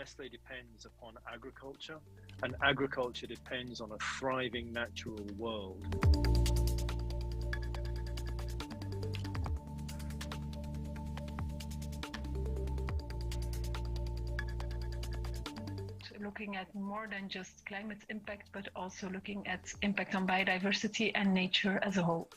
Nestle depends upon agriculture, and agriculture depends on a thriving natural world. Looking at more than just climate impact, but also looking at impact on biodiversity and nature as a whole.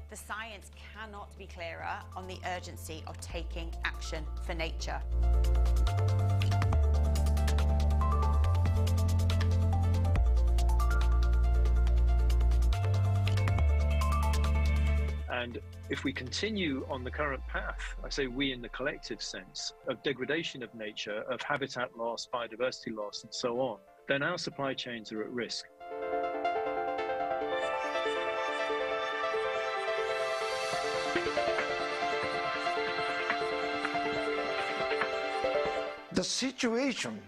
The science cannot be clearer on the urgency of taking action for nature. And if we continue on the current path, I say we in the collective sense, of degradation of nature, of habitat loss, biodiversity loss, and so on, then our supply chains are at risk. The situation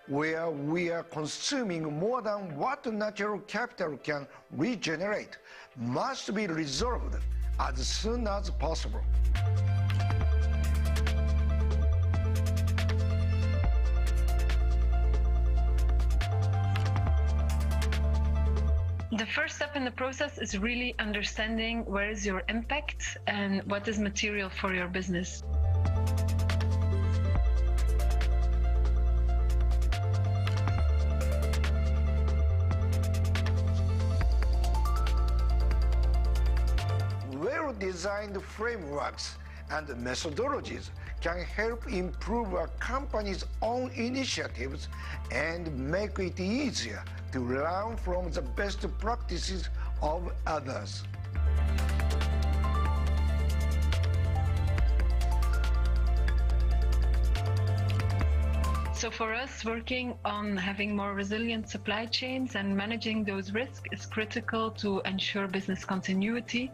where we are consuming more than what natural capital can regenerate must be resolved as soon as possible. The first step in the process is really understanding where is your impact and what is material for your business. Well-designed frameworks and methodologies can help improve a company's own initiatives and make it easier to learn from the best practices of others. So for us, working on having more resilient supply chains and managing those risks is critical to ensure business continuity.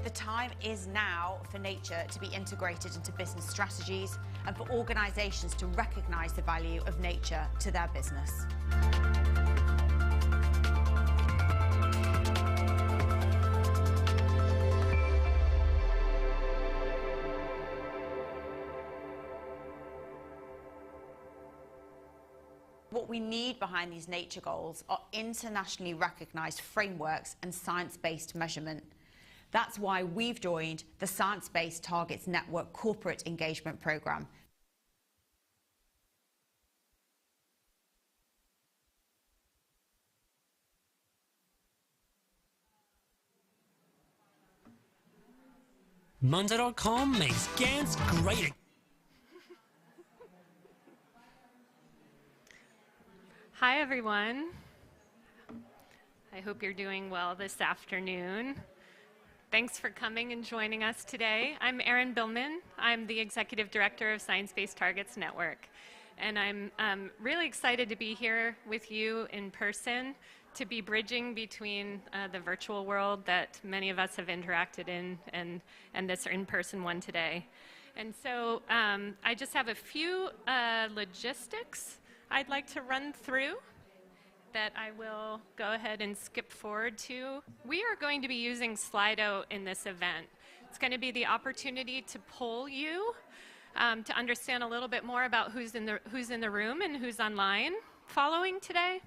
The time is now for nature to be integrated into business strategies and for organisations to recognise the value of nature to their business. What we need behind these nature goals are internationally recognised frameworks and science-based measurement. That's why we've joined the Science Based Targets Network Corporate Engagement Programme. Monday.com makes GANs great. Hi, everyone. I hope you're doing well this afternoon. Thanks for coming and joining us today. I'm Erin Billman. I'm the Executive Director of Science Based Targets Network. And I'm really excited to be here with you in person, to be bridging between the virtual world that many of us have interacted in and this in-person one today. And so I just have a few logistics I'd like to run through that I will go ahead and skip forward to. We are going to be using Slido in this event. It's going to be the opportunity to poll you to understand a little bit more about who's in the room and who's online following today,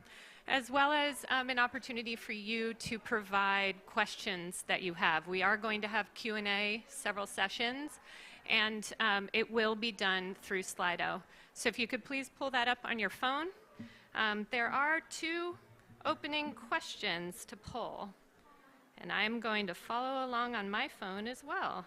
as well as an opportunity for you to provide questions that you have. We are going to have Q&A, several sessions, and it will be done through Slido. So if you could please pull that up on your phone. There are 2 opening questions to poll, and I'm going to follow along on my phone as well.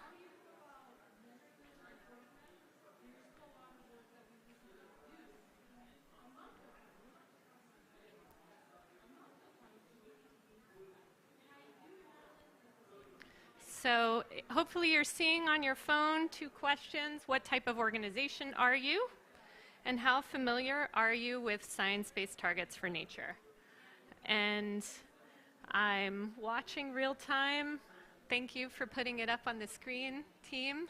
So hopefully you're seeing on your phone 2 questions. What type of organization are you? And how familiar are you with science-based targets for nature? And I'm watching real time. Thank you for putting it up on the screen, team.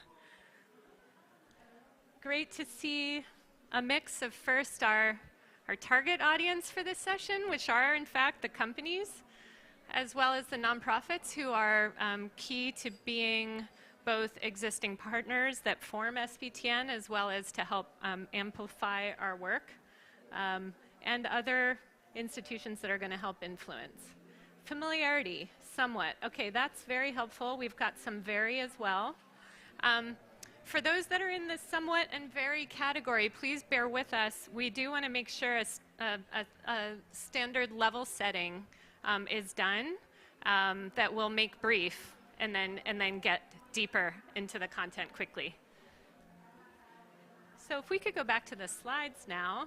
great to see a mix of first our target audience for this session, which are in fact the companies, as well as the nonprofits who are key to being both existing partners that form SBTN, as well as to help amplify our work, and other institutions that are going to help influence. Familiarity, somewhat. Okay, that's very helpful. We've got some very as well. For those that are in the somewhat and very category, please bear with us. We do want to make sure a standard level setting is done that will make brief and then get deeper into the content quickly. So if we could go back to the slides now.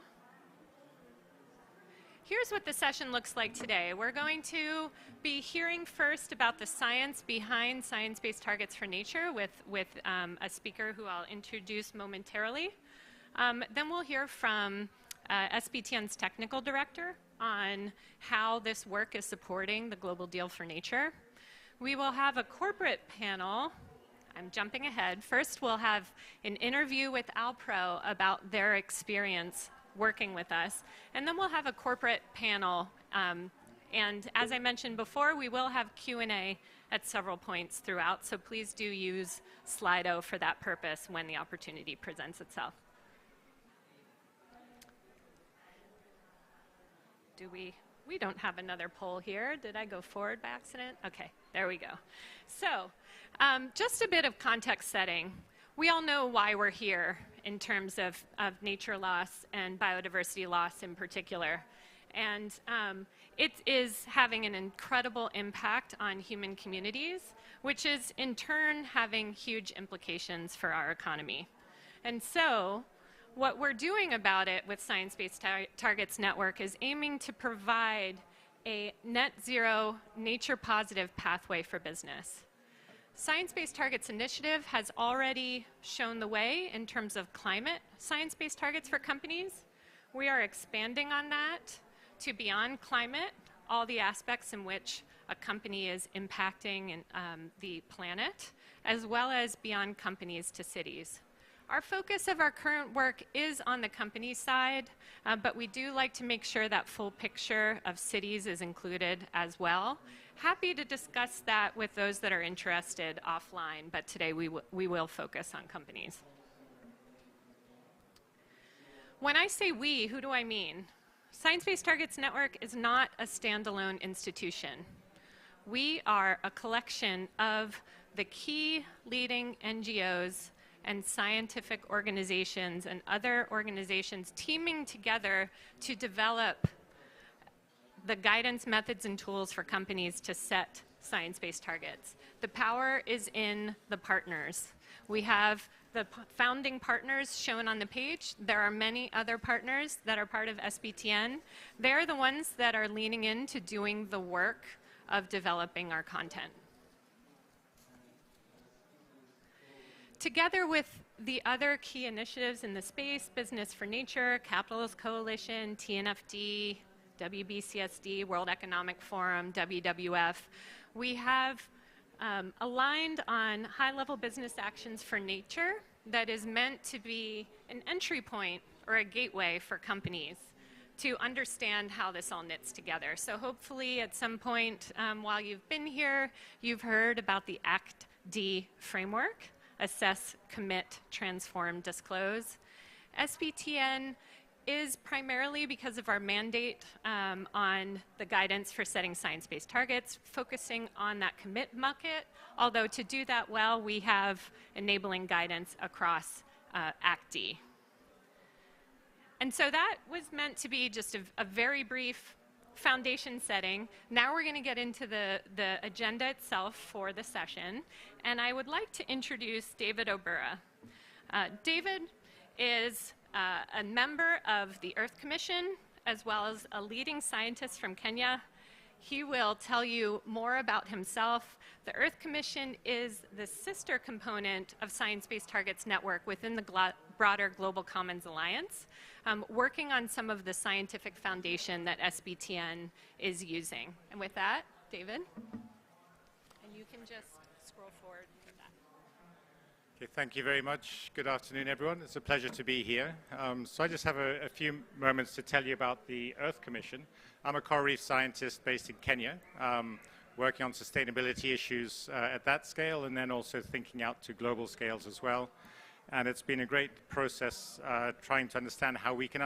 Here's what the session looks like today. We're going to be hearing first about the science behind science-based targets for nature with a speaker who I'll introduce momentarily. Then we'll hear from SBTN's technical director on how this work is supporting the Global Deal for Nature. We will have a corporate panel. I'm jumping ahead. First, we'll have an interview with Alpro about their experience working with us, and then we'll have a corporate panel. And as I mentioned before, we will have Q&A at several points throughout, so please do use Slido for that purpose when the opportunity presents itself. We don't have another poll here. Did I go forward by accident? Okay, there we go. So, just a bit of context setting. We all know why we're here in terms of nature loss and biodiversity loss in particular. And it is having an incredible impact on human communities, which is in turn having huge implications for our economy. And so, what we're doing about it with Science-Based Targets Network is aiming to provide a net zero, nature positive pathway for business. Science-Based Targets Initiative has already shown the way in terms of climate science-based targets for companies. We are expanding on that to beyond climate, all the aspects in which a company is impacting the planet, as well as beyond companies to cities. Our focus of our current work is on the company side, but we do like to make sure that full picture of cities is included as well. Happy to discuss that with those that are interested offline, but today we will focus on companies. When I say we, who do I mean? Science-Based Targets Network is not a standalone institution. We are a collection of the key leading NGOs and scientific organizations and other organizations teaming together to develop the guidance, methods, and tools for companies to set science-based targets. The power is in the partners. We have the founding partners shown on the page. There are many other partners that are part of SBTN. They're the ones that are leaning into doing the work of developing our content. Together with the other key initiatives in the space, Business for Nature, Capitalist Coalition, TNFD, WBCSD, World Economic Forum, WWF, we have aligned on high-level business actions for nature that is meant to be an entry point or a gateway for companies to understand how this all knits together. So hopefully at some point while you've been here, you've heard about the ACT-D framework, Assess, Commit, Transform, Disclose. SBTN is primarily because of our mandate on the guidance for setting science-based targets, focusing on that commit bucket, although to do that well, we have enabling guidance across ACT-D. And so that was meant to be just a very brief foundation setting. Now we're going to get into the agenda itself for the session, and I would like to introduce David Obura. David is a member of the Earth Commission, as well as a leading scientist from Kenya. He will tell you more about himself. The Earth Commission is the sister component of Science-Based Targets Network within the broader Global Commons Alliance, working on some of the scientific foundation that SBTN is using. And with that, David, and you can just scroll forward to that. Okay, thank you very much. Good afternoon, everyone. It's a pleasure to be here. So I just have a few moments to tell you about the Earth Commission. I'm a coral reef scientist based in Kenya, working on sustainability issues at that scale, and then also thinking out to global scales as well. And it's been a great process trying to understand how we can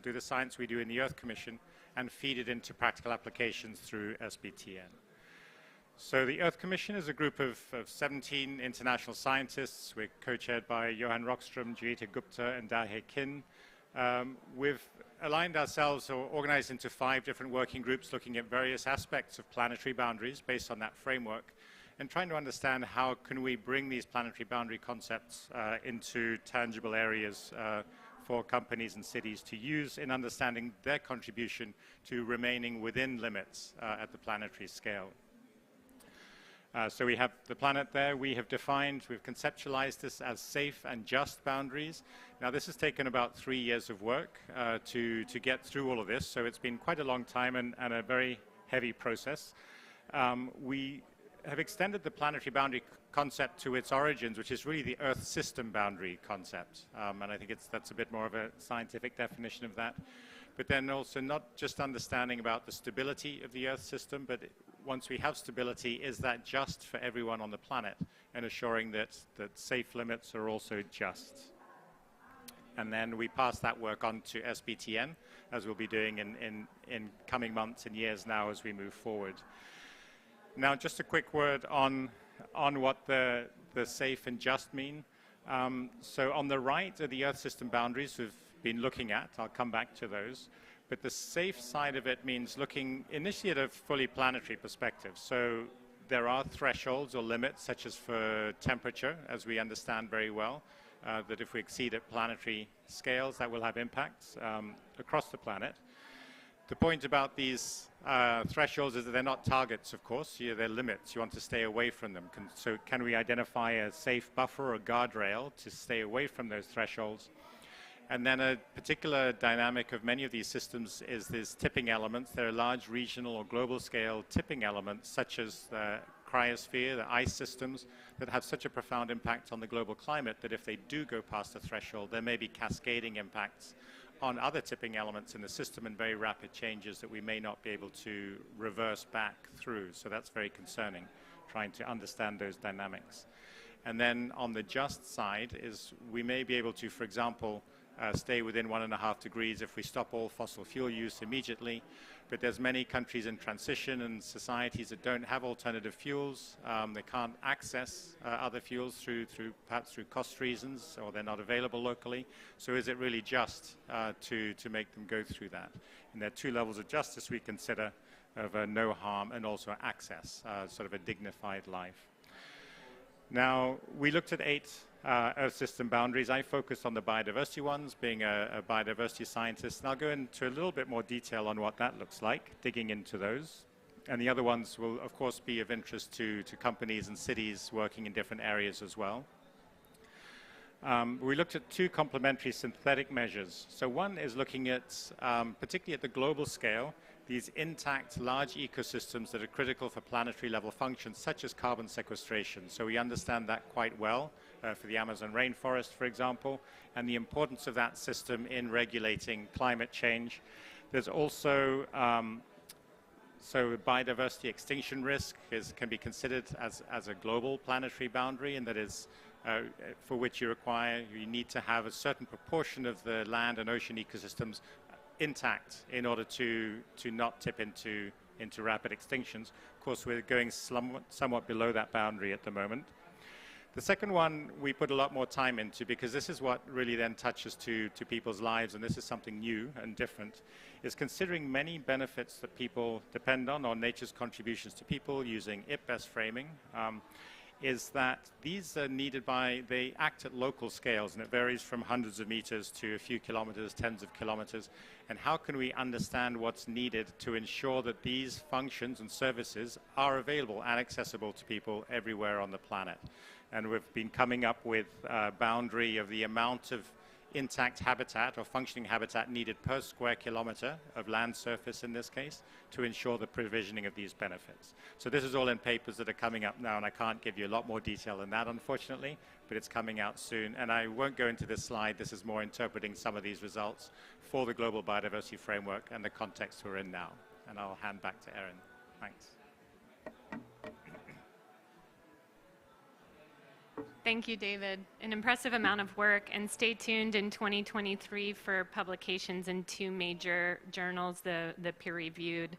do the science we do in the Earth Commission and feed it into practical applications through SBTN. So the Earth Commission is a group of 17 international scientists. We're co-chaired by Johan Rockström, Jyoti Gupta, and Dahe Kin. We've aligned ourselves or organized into 5 different working groups looking at various aspects of planetary boundaries based on that framework and trying to understand how can we bring these planetary boundary concepts into tangible areas for companies and cities to use in understanding their contribution to remaining within limits at the planetary scale. So we have the planet there. We've conceptualized this as safe and just boundaries. Now this has taken about 3 years of work to get through all of this. So it's been quite a long time and a very heavy process. We have extended the planetary boundary concept to its origins, which is really the Earth system boundary concept. And I think that's a bit more of a scientific definition of that. But then also not just understanding about the stability of the Earth system, but once we have stability, is that just for everyone on the planet, and assuring that safe limits are also just. And then we pass that work on to SBTN, as we'll be doing in coming months and years now as we move forward. Now, just a quick word on what the safe and just mean. So on the right are the Earth system boundaries we've been looking at. I'll come back to those. But the safe side of it means looking initially at a fully planetary perspective. So there are thresholds or limits, such as for temperature, as we understand very well, that if we exceed at planetary scales, that will have impacts across the planet. The point about these thresholds is that they're not targets, of course. They're limits. You want to stay away from them. So can we identify a safe buffer or guardrail to stay away from those thresholds? And then a particular dynamic of many of these systems is these tipping elements. There are large regional or global scale tipping elements, such as the cryosphere, the ice systems, that have such a profound impact on the global climate that if they do go past the threshold, there may be cascading impacts on other tipping elements in the system and very rapid changes that we may not be able to reverse back through. So that's very concerning, trying to understand those dynamics. And then on the just side is we may be able to, for example, stay within 1.5 degrees if we stop all fossil fuel use immediately. But there's many countries in transition and societies that don't have alternative fuels. They can't access other fuels perhaps through cost reasons, or they're not available locally. So is it really just to make them go through that? And there are 2 levels of justice we consider of no harm and also access, sort of a dignified life. Now, we looked at 8 Earth system boundaries. I focused on the biodiversity ones, being a biodiversity scientist, and I'll go into a little bit more detail on what that looks like, digging into those. And the other ones will, of course, be of interest to companies and cities working in different areas as well. We looked at 2 complementary synthetic measures. So one is looking at, particularly at the global scale, these intact large ecosystems that are critical for planetary level functions, such as carbon sequestration. So we understand that quite well for the Amazon rainforest, for example, and the importance of that system in regulating climate change. There's also, so biodiversity extinction risk can be considered as a global planetary boundary, and that is for which you need to have a certain proportion of the land and ocean ecosystems intact in order to not tip into rapid extinctions. Of course, we're going somewhat below that boundary at the moment. The second one we put a lot more time into, because this is what really then touches to people's lives, and this is something new and different, is considering many benefits that people depend on, or nature's contributions to people using IP-BEST framing, is that these are needed they act at local scales, and it varies from hundreds of meters to a few kilometers, tens of kilometers. And how can we understand what's needed to ensure that these functions and services are available and accessible to people everywhere on the planet? And we've been coming up with a boundary of the amount of intact habitat or functioning habitat needed per square kilometer of land surface in this case to ensure the provisioning of these benefits. So this is all in papers that are coming up now, and I can't give you a lot more detail than that, unfortunately, but it's coming out soon. And I won't go into this slide. This is more interpreting some of these results for the Global Biodiversity Framework and the context we're in now. And I'll hand back to Erin. Thanks. Thank you, David. An impressive amount of work, and stay tuned in 2023 for publications in 2 major journals, the peer-reviewed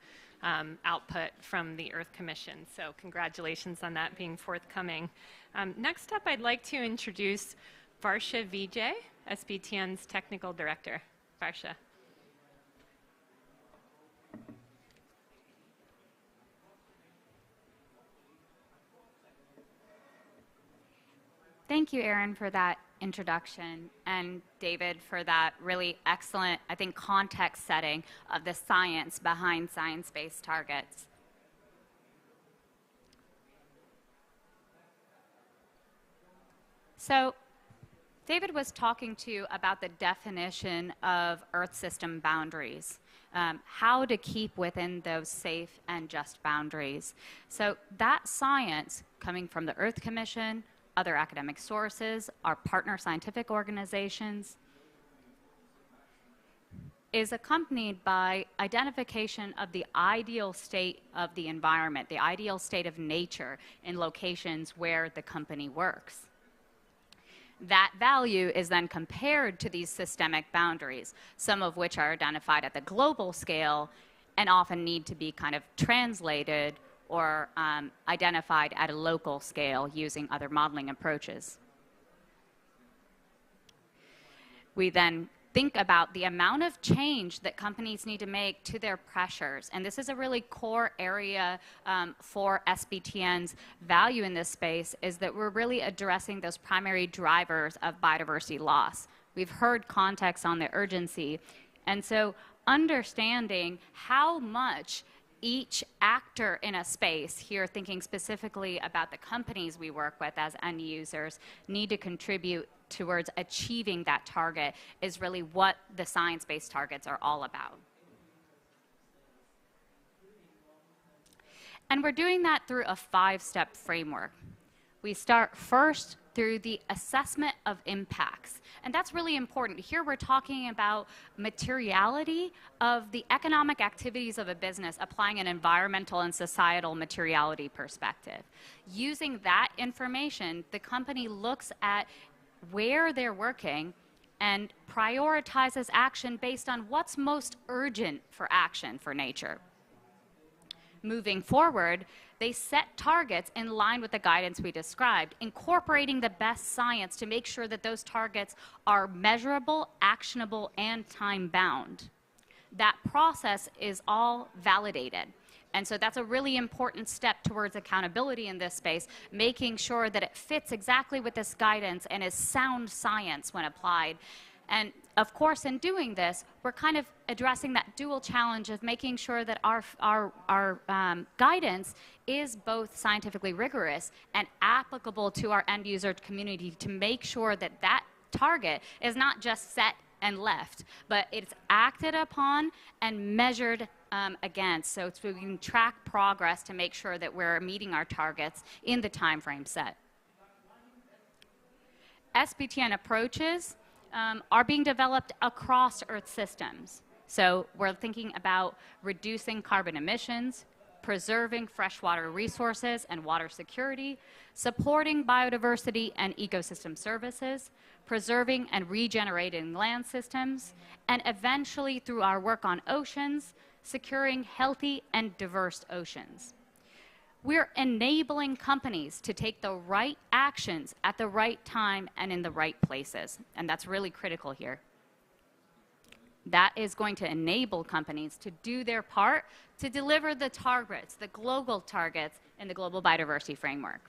output from the Earth Commission. So congratulations on that being forthcoming. Next up, I'd like to introduce Varsha Vijay, SBTN's Technical Director. Varsha. Thank you, Erin, for that introduction, and David for that really excellent, I think, context setting of the science behind science-based targets. So, David was talking to you about the definition of Earth system boundaries, how to keep within those safe and just boundaries. So that science coming from the Earth Commission, other academic sources, our partner scientific organizations, is accompanied by identification of the ideal state of the environment, the ideal state of nature in locations where the company works. That value is then compared to these systemic boundaries, some of which are identified at the global scale and often need to be kind of translated or identified at a local scale using other modeling approaches. We then think about the amount of change that companies need to make to their pressures. And this is a really core area for SBTN's value in this space, is that we're really addressing those primary drivers of biodiversity loss. We've heard context on the urgency. And so understanding how much each actor in a space, here thinking specifically about the companies we work with as end users, need to contribute towards achieving that target is really what the science-based targets are all about. And we're doing that through a 5-step framework. We start first through the assessment of impacts. And that's really important. Here we're talking about materiality of the economic activities of a business, applying an environmental and societal materiality perspective. Using that information, the company looks at where they're working and prioritizes action based on what's most urgent for action for nature. Moving forward, they set targets in line with the guidance we described, incorporating the best science to make sure that those targets are measurable, actionable, and time-bound. That process is all validated. And so that's a really important step towards accountability in this space, making sure that it fits exactly with this guidance and is sound science when applied. And of course, in doing this, we're kind of addressing that dual challenge of making sure that our guidance is both scientifically rigorous and applicable to our end user community, to make sure that that target is not just set and left, but it's acted upon and measured against, so we can track progress to make sure that we're meeting our targets in the time frame set. SBTN approaches are being developed across Earth systems. So we're thinking about reducing carbon emissions, preserving freshwater resources and water security, supporting biodiversity and ecosystem services, preserving and regenerating land systems, and eventually, through our work on oceans, securing healthy and diverse oceans. We're enabling companies to take the right actions at the right time and in the right places, and that's really critical here. That is going to enable companies to do their part to deliver the targets, the global targets in the Global Biodiversity Framework.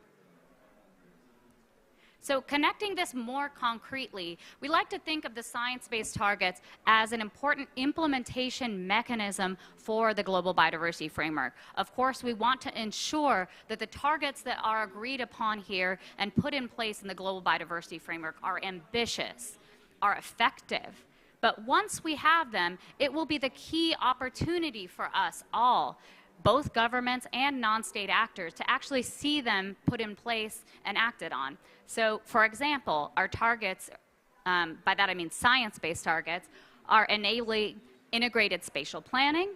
So connecting this more concretely, we like to think of the science-based targets as an important implementation mechanism for the Global Biodiversity Framework. Of course, we want to ensure that the targets that are agreed upon here and put in place in the Global Biodiversity Framework are ambitious. are effective. But once we have them, it will be the key opportunity for us all, both governments and non-state actors, to actually see them put in place and acted on. So, for example, our targets, by that I mean science-based targets, are enabling integrated spatial planning.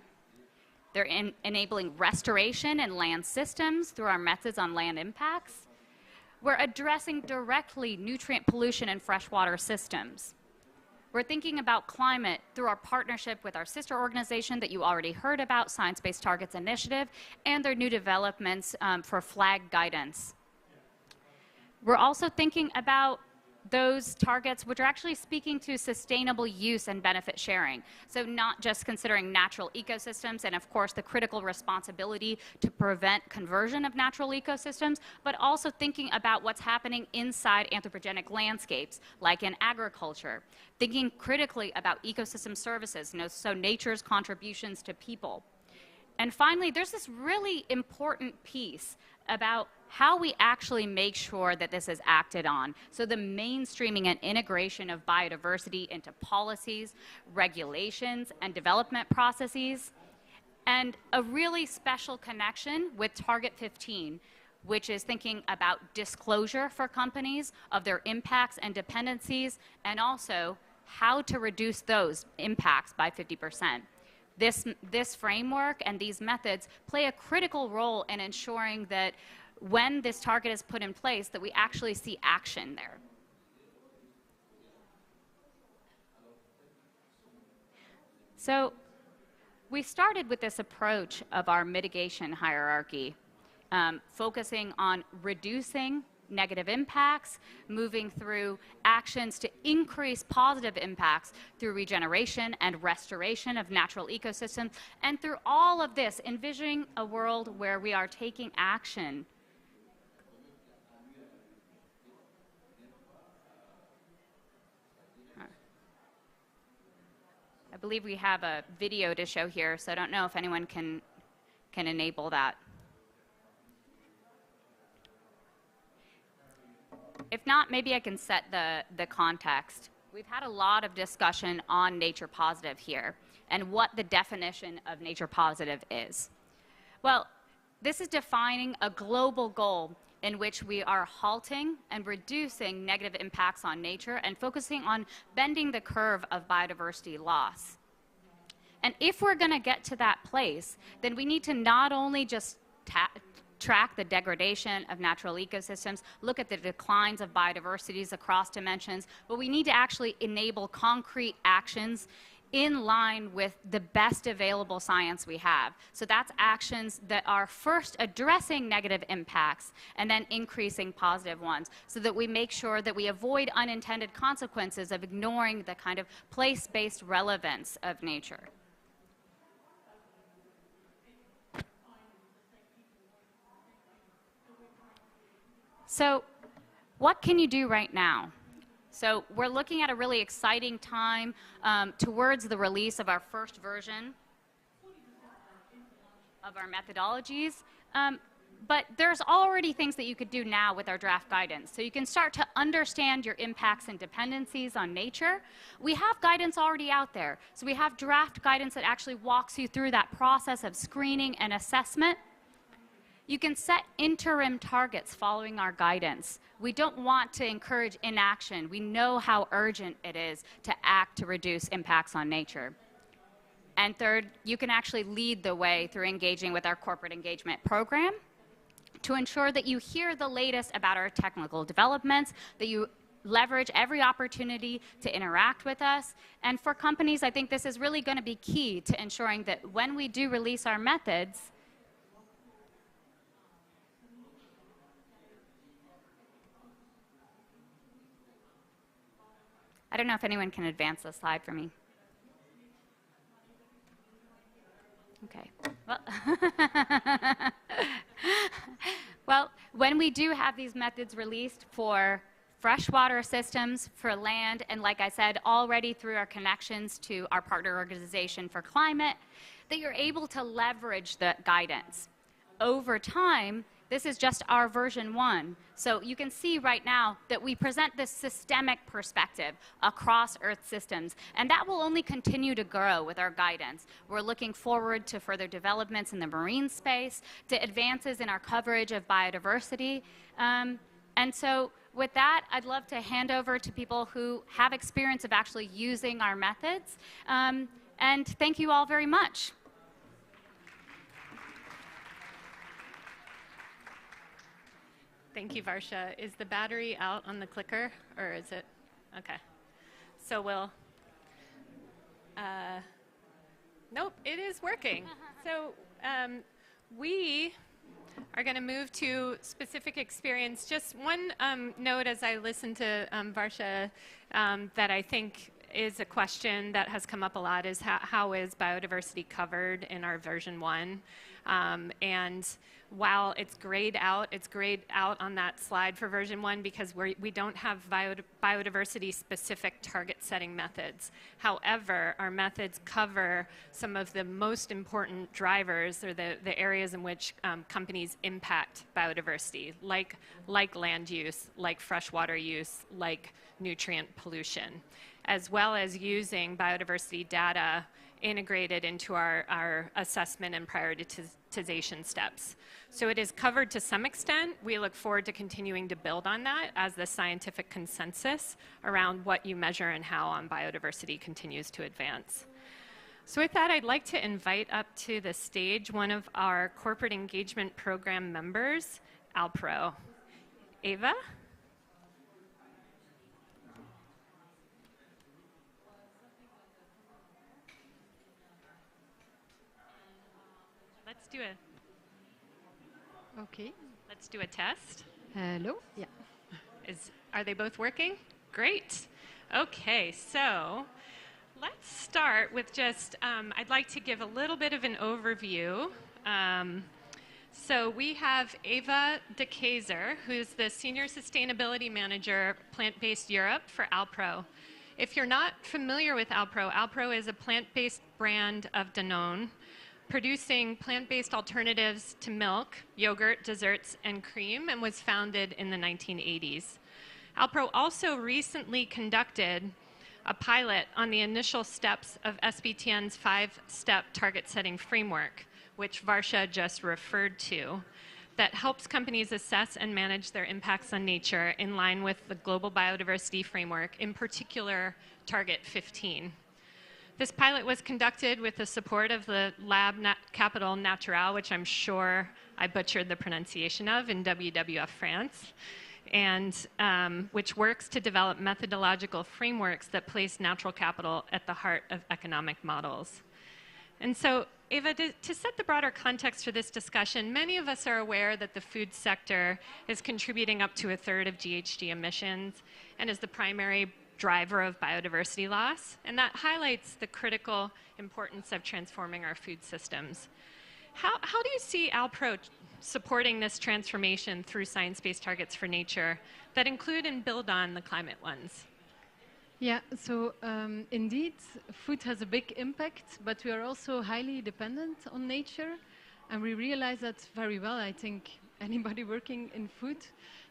They're enabling restoration and land systems through our methods on land impacts. We're addressing directly nutrient pollution in freshwater systems. We're thinking about climate through our partnership with our sister organization that you already heard about, Science-Based Targets Initiative, and their new developments for flag guidance. We're also thinking about those targets which are actually speaking to sustainable use and benefit sharing. So not just considering natural ecosystems and of course the critical responsibility to prevent conversion of natural ecosystems, but also thinking about what's happening inside anthropogenic landscapes, like in agriculture. Thinking critically about ecosystem services, so nature's contributions to people. And finally, there's this really important piece about how we actually make sure that this is acted on. So the mainstreaming and integration of biodiversity into policies, regulations, and development processes, and a really special connection with Target 15, which is thinking about disclosure for companies of their impacts and dependencies, and also how to reduce those impacts by 50%. This framework and these methods play a critical role in ensuring that when this target is put in place, that we actually see action there. So we started with this approach of our mitigation hierarchy, focusing on reducing negative impacts, moving through actions to increase positive impacts through regeneration and restoration of natural ecosystems, and through all of this, envisioning a world where we are taking action. I believe we have a video to show here, so I don't know if anyone can enable that. If not, maybe I can set the context. We've had a lot of discussion on nature positive here and what the definition of nature positive is. Well, this is defining a global goal in which we are halting and reducing negative impacts on nature and focusing on bending the curve of biodiversity loss. And if we're going to get to that place, then we need to not only just track the degradation of natural ecosystems, look at the declines of biodiversities across dimensions, but we need to actually enable concrete actions in line with the best available science we have. So that's actions that are first addressing negative impacts and then increasing positive ones, so that we make sure that we avoid unintended consequences of ignoring the kind of place-based relevance of nature. So what can you do right now? So we're looking at a really exciting time towards the release of our first version of our methodologies. But there's already things that you could do now with our draft guidance. So you can start to understand your impacts and dependencies on nature. We have guidance already out there. So we have draft guidance that actually walks you through that process of screening and assessment. You can set interim targets following our guidance. We don't want to encourage inaction. We know how urgent it is to act to reduce impacts on nature. And third, you can actually lead the way through engaging with our corporate engagement program to ensure that you hear the latest about our technical developments, that you leverage every opportunity to interact with us. And for companies, I think this is really going to be key to ensuring that when we do release our methods, I don't know if anyone can advance the slide for me. Okay. Well, when we do have these methods released for freshwater systems, for land, and like I said, already through our connections to our partner organization for climate, that you're able to leverage the guidance. Over time, This is just our version 1. So you can see right now that we present this systemic perspective across Earth systems, and that will only continue to grow with our guidance. We're looking forward to further developments in the marine space, to advances in our coverage of biodiversity. And so with that, I'd love to hand over to people who have experience of actually using our methods. And thank you all very much. Thank you, Varsha. Is the battery out on the clicker, or is it? Okay. So we'll, nope, it is working. So we are going to move to specific experience. Just one note as I listen to Varsha that I think is a question that has come up a lot is how is biodiversity covered in our version 1? And while it's grayed out on that slide for version 1 because we don't have biodiversity specific target setting methods. However, our methods cover some of the most important drivers or the areas in which companies impact biodiversity, like land use, like freshwater use, like nutrient pollution, as well as using biodiversity data integrated into our assessment and prioritization steps. So it is covered to some extent. We look forward to continuing to build on that as the scientific consensus around what you measure and how on biodiversity continues to advance. So with that, I'd like to invite up to the stage one of our corporate engagement program members, Alpro. Ava? Let's do a test. Hello. Yeah. Are they both working? Great. Okay, so let's start with just, I'd like to give a little bit of an overview. So we have Ava de Keyser, who's the Senior Sustainability Manager, Plant-Based Europe for Alpro. If you're not familiar with Alpro, Alpro is a plant-based brand of Danone, producing plant-based alternatives to milk, yogurt, desserts, and cream, and was founded in the 1980s. Alpro also recently conducted a pilot on the initial steps of SBTN's 5-step target setting framework, which Varsha just referred to, that helps companies assess and manage their impacts on nature in line with the Global Biodiversity Framework, in particular, Target 15. This pilot was conducted with the support of the Lab Capital Naturel, which I'm sure I butchered the pronunciation of, in WWF France, and which works to develop methodological frameworks that place natural capital at the heart of economic models. And so, Ava, to set the broader context for this discussion, many of us are aware that the food sector is contributing up to 1/3 of GHG emissions and is the primary driver of biodiversity loss, and that highlights the critical importance of transforming our food systems. How do you see Alpro supporting this transformation through science-based targets for nature that include and build on the climate ones? Yeah, so indeed, food has a big impact, but we are also highly dependent on nature, and we realize that very well, I think, anybody working in food.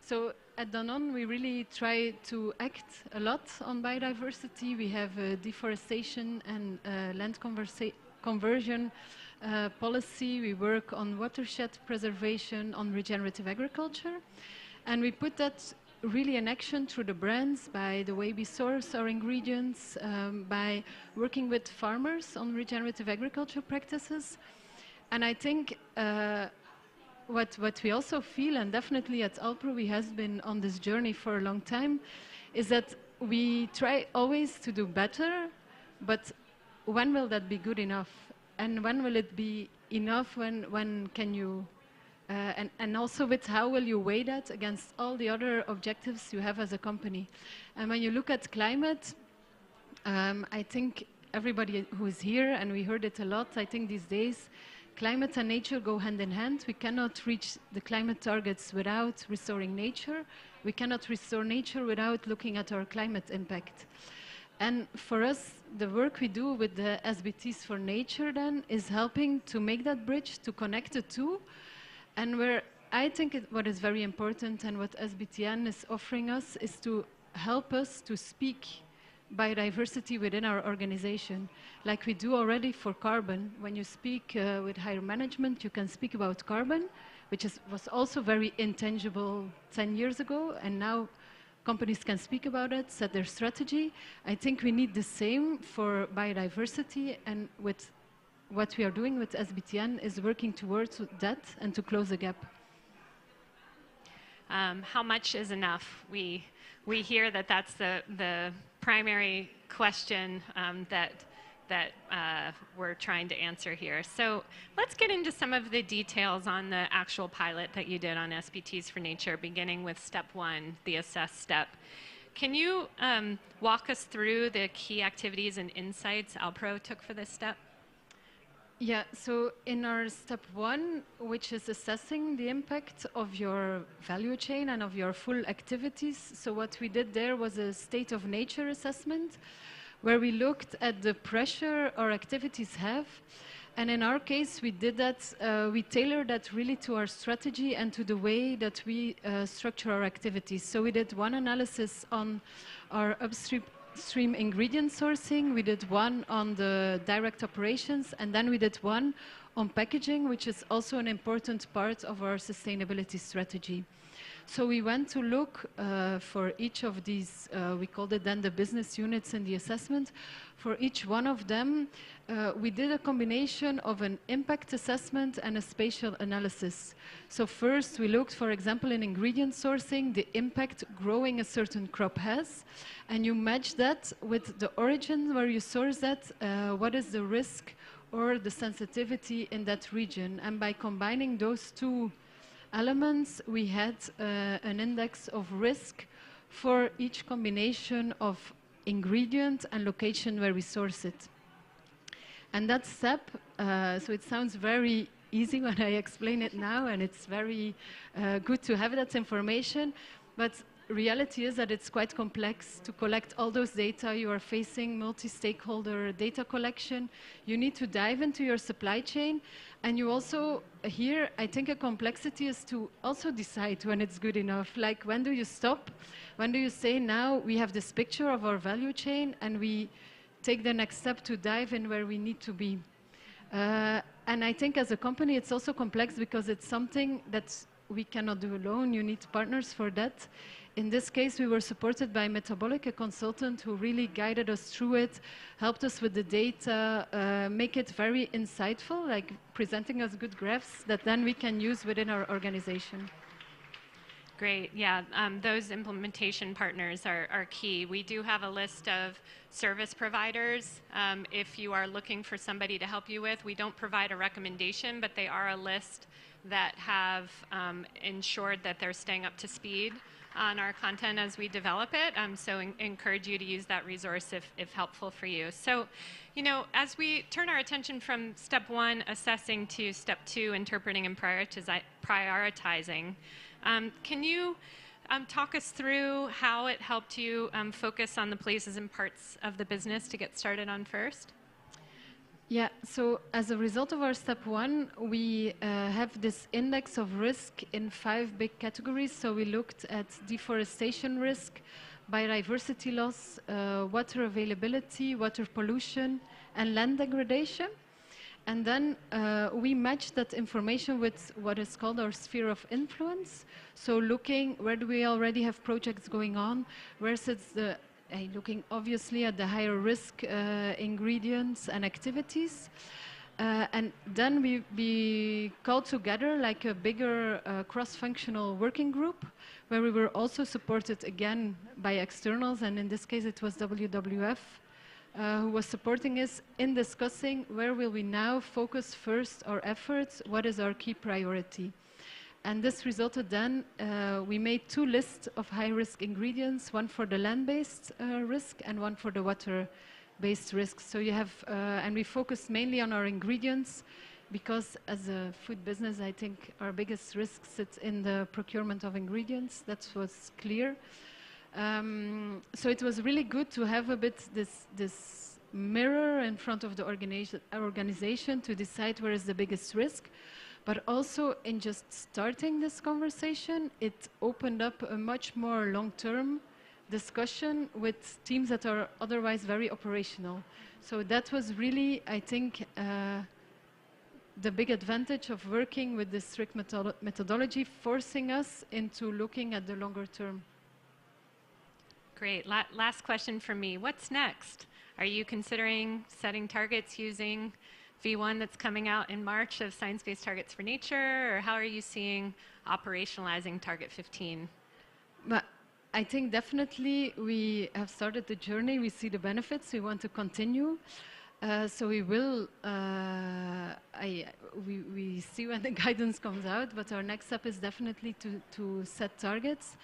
So at Danone, we really try to act a lot on biodiversity. We have a deforestation and land conversion policy. We work on watershed preservation, on regenerative agriculture. And we put that really in action through the brands, by the way we source our ingredients, by working with farmers on regenerative agriculture practices. And I think what we also feel, and definitely at Alpro we have been on this journey for a long time, is that we try always to do better, but when will that be good enough? And when will it be enough? When can you, and also with how will you weigh that against all the other objectives you have as a company? And when you look at climate, I think everybody who is here, and we heard it a lot, I think these days, climate and nature go hand in hand. We cannot reach the climate targets without restoring nature. We cannot restore nature without looking at our climate impact. And for us, the work we do with the SBTs for nature then is helping to make that bridge, to connect the two. And where I think what is very important and what SBTN is offering us is to help us to speak biodiversity within our organization, like we do already for carbon. When you speak with higher management, you can speak about carbon, which was also very intangible 10 years ago, and now companies can speak about it, set their strategy. I think we need the same for biodiversity, and with what we are doing with SBTN is working towards that and to close the gap. How much is enough? We hear that that's the primary question that we're trying to answer here. So let's get into some of the details on the actual pilot that you did on SBTs for nature, beginning with step 1, the assess step. Can you walk us through the key activities and insights Alpro took for this step? Yeah, so in our step 1, which is assessing the impact of your value chain and of your full activities, so what we did there was a state of nature assessment, where we looked at the pressure our activities have. And in our case, we did that, we tailored that really to our strategy and to the way that we structure our activities. So we did one analysis on our upstream ingredient sourcing, we did one on the direct operations, and then we did one on packaging, which is also an important part of our sustainability strategy. So we went to look for each of these, we called it then the business units in the assessment. For each one of them, we did a combination of an impact assessment and a spatial analysis. So first we looked, for example, in ingredient sourcing, the impact growing a certain crop has, and you match that with the origin where you source that, what is the risk or the sensitivity in that region. And by combining those two elements, we had an index of risk for each combination of ingredient and location where we source it. And that step, so it sounds very easy when I explain it now, and it's very good to have that information, but reality is that it's quite complex to collect all those data. You are facing multi-stakeholder data collection. You need to dive into your supply chain. And you also, here, I think a complexity is to also decide when it's good enough. Like, when do you stop? When do you say, now we have this picture of our value chain and we take the next step to dive in where we need to be? And I think as a company, it's also complex because it's something that we cannot do alone. You need partners for that. In this case, we were supported by Metabolic, a consultant who really guided us through it, helped us with the data, make it very insightful, like presenting us good graphs that then we can use within our organization. Great, yeah, those implementation partners are key. We do have a list of service providers. If you are looking for somebody to help you with, we don't provide a recommendation, but they are a list that have ensured that they're staying up to speed on our content as we develop it. So encourage you to use that resource if helpful for you. So, you know, as we turn our attention from step 1, assessing, to step 2, interpreting and prioritizing, can you talk us through how it helped you focus on the places and parts of the business to get started on first? Yeah, so as a result of our step 1, we have this index of risk in 5 big categories. So we looked at deforestation risk, biodiversity loss, water availability, water pollution, and land degradation. And then we matched that information with what is called our sphere of influence. So looking, where do we already have projects going on, where sits the looking obviously at the higher risk ingredients and activities. And then we called together like a bigger cross-functional working group where we were also supported again by externals, and in this case it was WWF who was supporting us in discussing where will we now focus first our efforts, what is our key priority. And this resulted then, we made 2 lists of high-risk ingredients, one for the land-based risk and one for the water-based risk. So you have, and we focused mainly on our ingredients because as a food business, I think our biggest risk sits in the procurement of ingredients. That was clear. So it was really good to have a bit this mirror in front of the organization to decide where is the biggest risk. But also in just starting this conversation, it opened up a much more long-term discussion with teams that are otherwise very operational. So that was really, I think, the big advantage of working with this strict methodology, forcing us into looking at the longer term. Great. Last question from me. What's next? Are you considering setting targets using V1 that's coming out in March of Science-Based Targets for Nature, or how are you seeing operationalizing Target 15? But I think definitely we have started the journey. We see the benefits. We want to continue. So we will, we see when the guidance comes out, but our next step is definitely to set targets.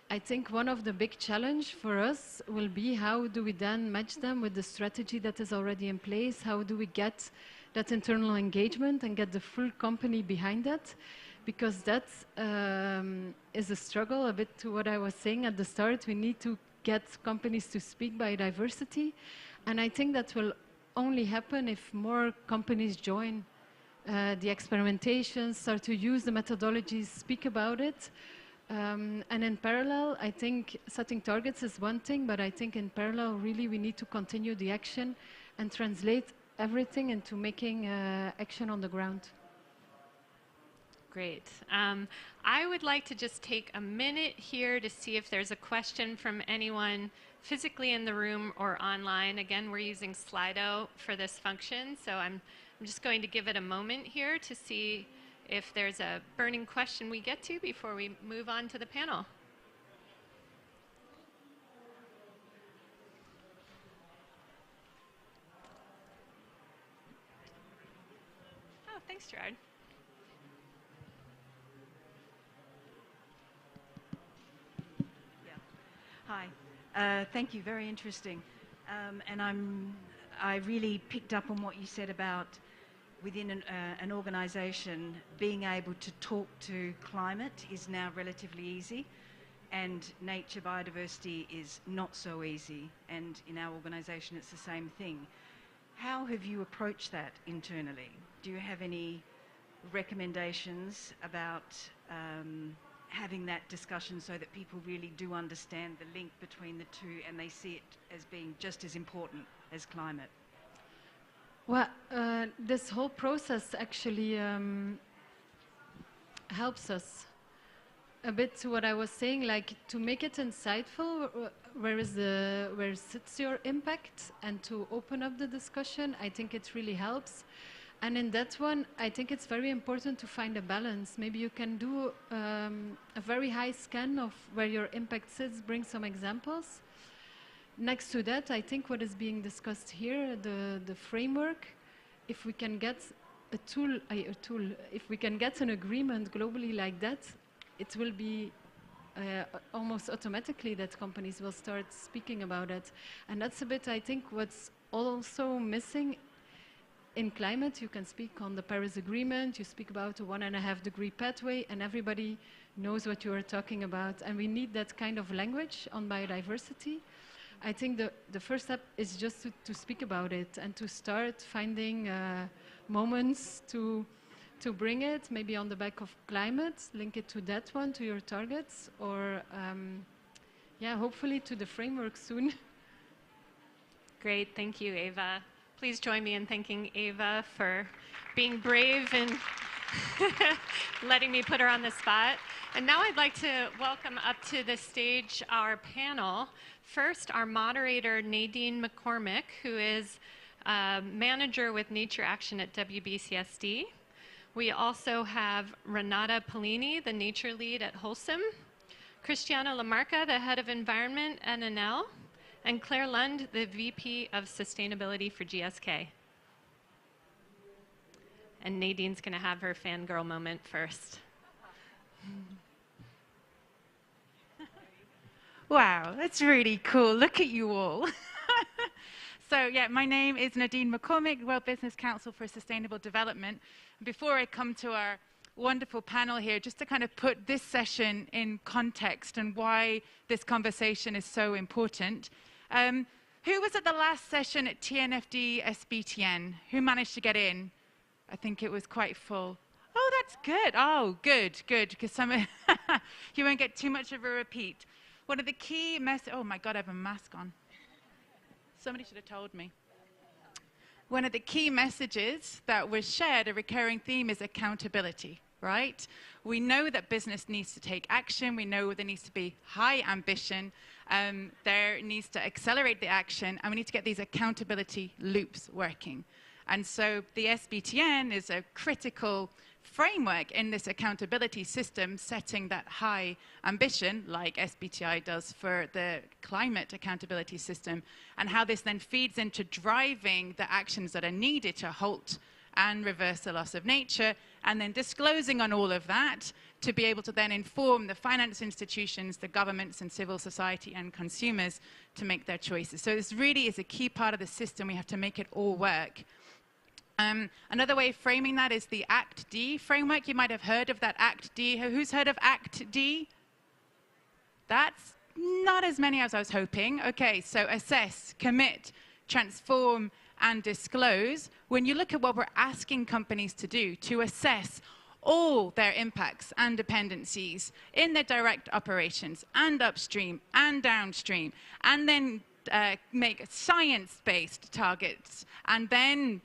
I think one of the big challenge for us will be how do we then match them with the strategy that is already in place? How do we get that internal engagement and get the full company behind that? Because that is a struggle, a bit to what I was saying at the start. We need to get companies to speak biodiversity. And I think that will only happen if more companies join the experimentation, start to use the methodologies, speak about it. And in parallel, I think setting targets is one thing, but I think in parallel, really, we need to continue the action and translate everything into making action on the ground. Great. I would like to just take a minute here to see if there's a question from anyone physically in the room or online. Again, we're using Slido for this function, so I'm just going to give it a moment here to see if there's a burning question we get to before we move on to the panel. Oh, thanks, Gerard. Hi, thank you, very interesting. And I really picked up on what you said about within an organisation being able to talk to climate is now relatively easy, and nature biodiversity is not so easy, and in our organisation it's the same thing. How have you approached that internally? Do you have any recommendations about having that discussion so that people really do understand the link between the two and they see it as being just as important as climate? Well, this whole process actually helps us a bit to what I was saying, like to make it insightful, where sits your impact, and to open up the discussion. I think it really helps. And in that one, I think it's very important to find a balance. Maybe you can do a very high scan of where your impact sits, bring some examples. Next to that, I think what is being discussed here, the framework, if we can get if we can get an agreement globally like that, it will be almost automatically that companies will start speaking about it. And that's a bit, I think, what's also missing in climate. You can speak on the Paris Agreement, you speak about a 1.5-degree pathway, and everybody knows what you are talking about. And we need that kind of language on biodiversity. I think the first step is just to speak about it and to start finding moments to bring it, maybe on the back of climate, link it to that one, to your targets, or yeah, hopefully to the framework soon. Great, thank you, Eva. Please join me in thanking Eva for being brave and letting me put her on the spot. And now I'd like to welcome up to the stage our panel. First, our moderator, Nadine McCormick, who is manager with Nature Action at WBCSD. We also have Renata Pellini, the nature lead at Wholesome, Cristiano Lamarca, the head of environment at NL, and Claire Lund, the VP of Sustainability for GSK. And Nadine's going to have her fangirl moment first. Wow, that's really cool. Look at you all. So yeah, my name is Nadine McCormick, World Business Council for Sustainable Development. Before I come to our wonderful panel here, just to kind of put this session in context and why this conversation is so important. Who was at the last session at TNFD SBTN? Who managed to get in? I think it was quite full. Oh, That's good. Oh, good, because some you won't get too much of a repeat. One of the key oh my God, I have a mask on. Somebody should have told me. One of the key messages that was shared, a recurring theme, is accountability, right? We know that business needs to take action. We know there needs to be high ambition. There needs to accelerate the action, and we need to get these accountability loops working. And so the SBTN is a critical framework in this accountability system, setting that high ambition, like SBTI does for the climate accountability system, and how this then feeds into driving the actions that are needed to halt and reverse the loss of nature, and then disclosing on all of that to be able to then inform the finance institutions, the governments and civil society and consumers to make their choices. So this really is a key part of the system. We have to make it all work. Another way of framing that is the Act D framework. You might have heard of that Act D. Who's heard of Act D? That's not as many as I was hoping. Okay, so assess, commit, transform, and disclose. When you look at what we're asking companies to do, to assess all their impacts and dependencies in their direct operations and upstream and downstream, and then make science-based targets, and then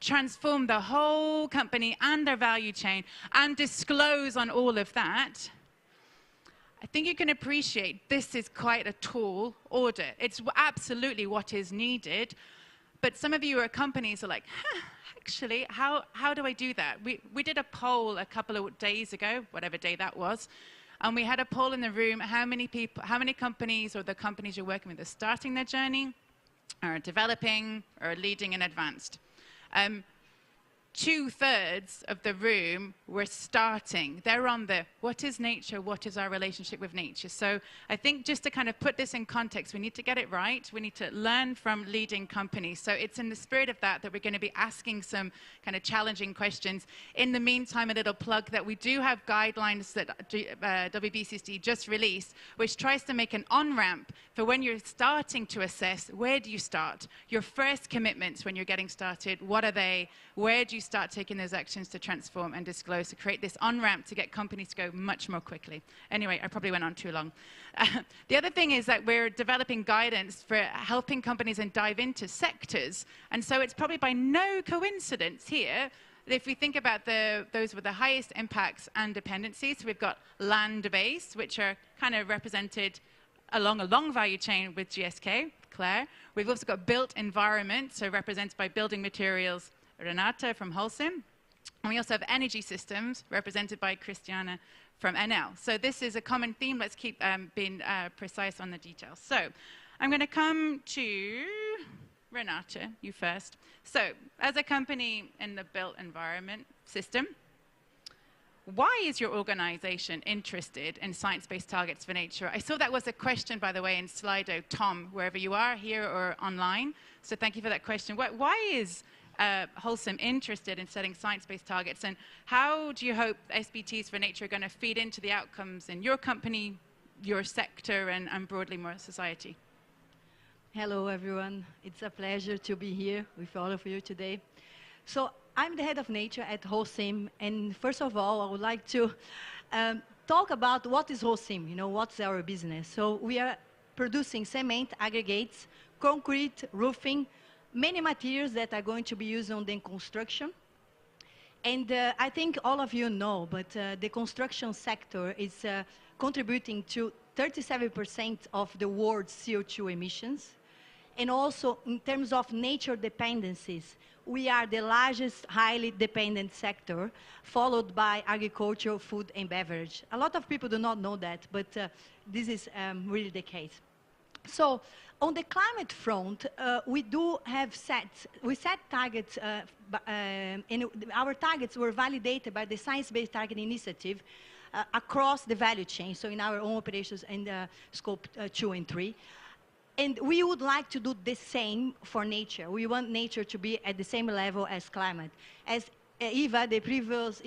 transform the whole company and their value chain and disclose on all of that, I think you can appreciate this is quite a tall order. It's absolutely what is needed, but some of you are companies are like, actually, how do I do that? We did a poll a couple of days ago, whatever day that was, and we had a poll in the room, how many companies or the companies you're working with are starting their journey, are developing, or leading and advanced. 2/3 of the room were starting. They're on the, what is nature? What is our relationship with nature? So I think just to kind of put this in context, we need to get it right. We need to learn from leading companies. So it's in the spirit of that we're going to be asking some kind of challenging questions. In the meantime, a little plug that we do have guidelines that WBCSD just released, which tries to make an on-ramp for when you're starting to assess, where do you start? Your first commitments when you're getting started, what are they? Where do you start taking those actions to transform and disclose, to create this on-ramp to get companies to go much more quickly? Anyway, I probably went on too long. The other thing is that we're developing guidance for helping companies and dive into sectors. And so it's probably by no coincidence here that if we think about those with the highest impacts and dependencies, we've got land-based, which are kind of represented along a long value chain with GSK, Claire. We've also got built environment, so represented by building materials, Renata from Holcim. And we also have energy systems, represented by Christiana from NL. So this is a common theme. Let's keep being precise on the details. So I'm going to come to Renata, you first. So as a company in the built environment system, why is your organization interested in science-based targets for nature? I saw that was a question, by the way, in Slido. Tom, wherever you are, here or online. So thank you for that question. Why is Holcim interested in setting science-based targets, and how do you hope SBTs for nature are going to feed into the outcomes in your company, your sector, and broadly more society? Hello, everyone. It's a pleasure to be here with all of you today. So I'm the head of nature at Holcim, and first of all, I would like to talk about what is Holcim, what's our business. So we are producing cement, aggregates, concrete, roofing, many materials that are going to be used on the construction. And I think all of you know, but the construction sector is contributing to 37% of the world's CO2 emissions. And also, in terms of nature dependencies, we are the largest highly dependent sector, followed by agriculture, food, and beverage. A lot of people do not know that, but this is really the case. So, on the climate front, we set targets, and our targets were validated by the Science Based Target Initiative across the value chain, so in our own operations and scope 2 and 3. And we would like to do the same for nature. We want nature to be at the same level as climate. As Eva, the previous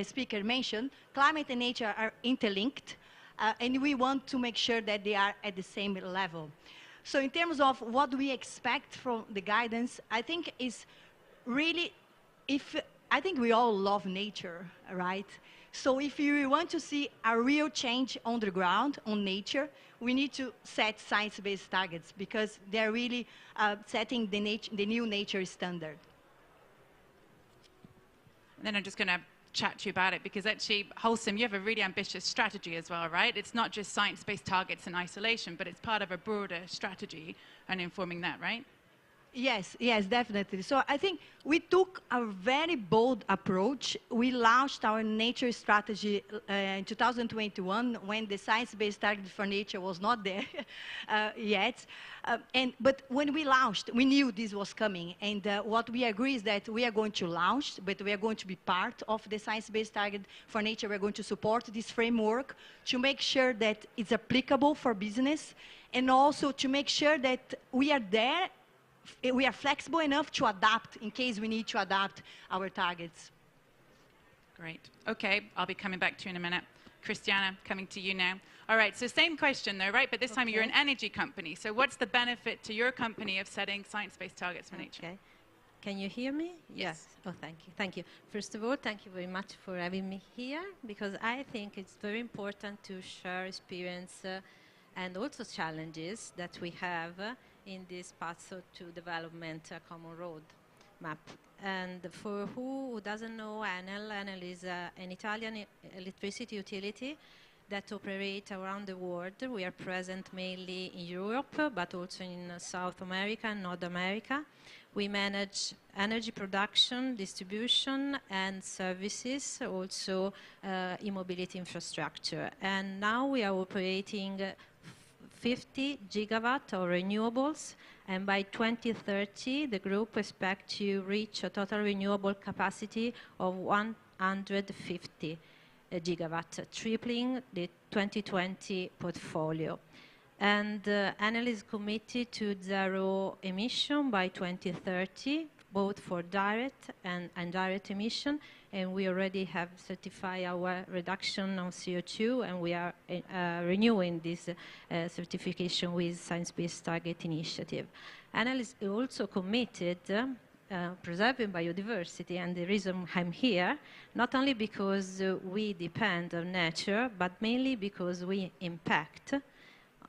speaker, mentioned, climate and nature are interlinked, and we want to make sure that they are at the same level. So in terms of what we expect from the guidance, I think is really, if I think we all love nature, right? So if you want to see a real change on the ground, on nature, we need to set science-based targets because they're really setting the new nature standard. And then I'm just going to chat to you about it because actually, Wholesome, you have a really ambitious strategy as well, right? It's not just science-based targets in isolation, but it's part of a broader strategy and informing that, right? Yes, yes, definitely. So I think we took a very bold approach. We launched our nature strategy in 2021 when the science-based target for nature was not there yet. But when we launched, we knew this was coming. And what we agree is that we are going to launch, but we are going to be part of the science-based target for nature. We're going to support this framework to make sure that it's applicable for business and also to make sure that we are there. We are flexible enough to adapt in case we need to adapt our targets. Great. Okay, I'll be coming back to you in a minute. Christiana, coming to you now. All right, so same question though, right? But this time you're an energy company. So what's the benefit to your company of setting science-based targets for nature? Okay. Can you hear me? Yes. Oh, thank you. Thank you. First of all, thank you very much for having me here because I think it's very important to share experience and also challenges that we have in this path to development common road map. And for who doesn't know Enel, Enel is an Italian electricity utility that operates around the world. We are present mainly in Europe, but also in South America and North America. We manage energy production, distribution, and services, also e-mobility infrastructure. And now we are operating 50 gigawatt of renewables, and by 2030 the group expects to reach a total renewable capacity of 150 gigawatt, tripling the 2020 portfolio. And Enel is committed to zero emission by 2030, both for direct and indirect emission, and we already have certified our reduction of CO2, and we are renewing this certification with Science Based Target Initiative. Enel is also committed preserving biodiversity, and the reason I'm here, not only because we depend on nature, but mainly because we impact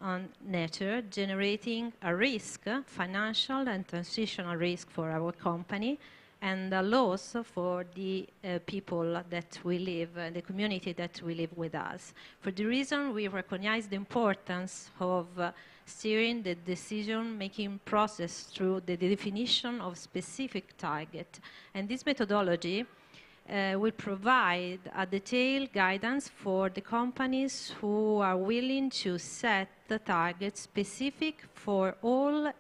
on nature, generating a risk, financial and transitional risk for our company, and a loss for the people that we live, the community that we live with us. For the reason we recognize the importance of steering the decision-making process through the definition of specific target. And this methodology will provide a detailed guidance for the companies who are willing to set the target specific for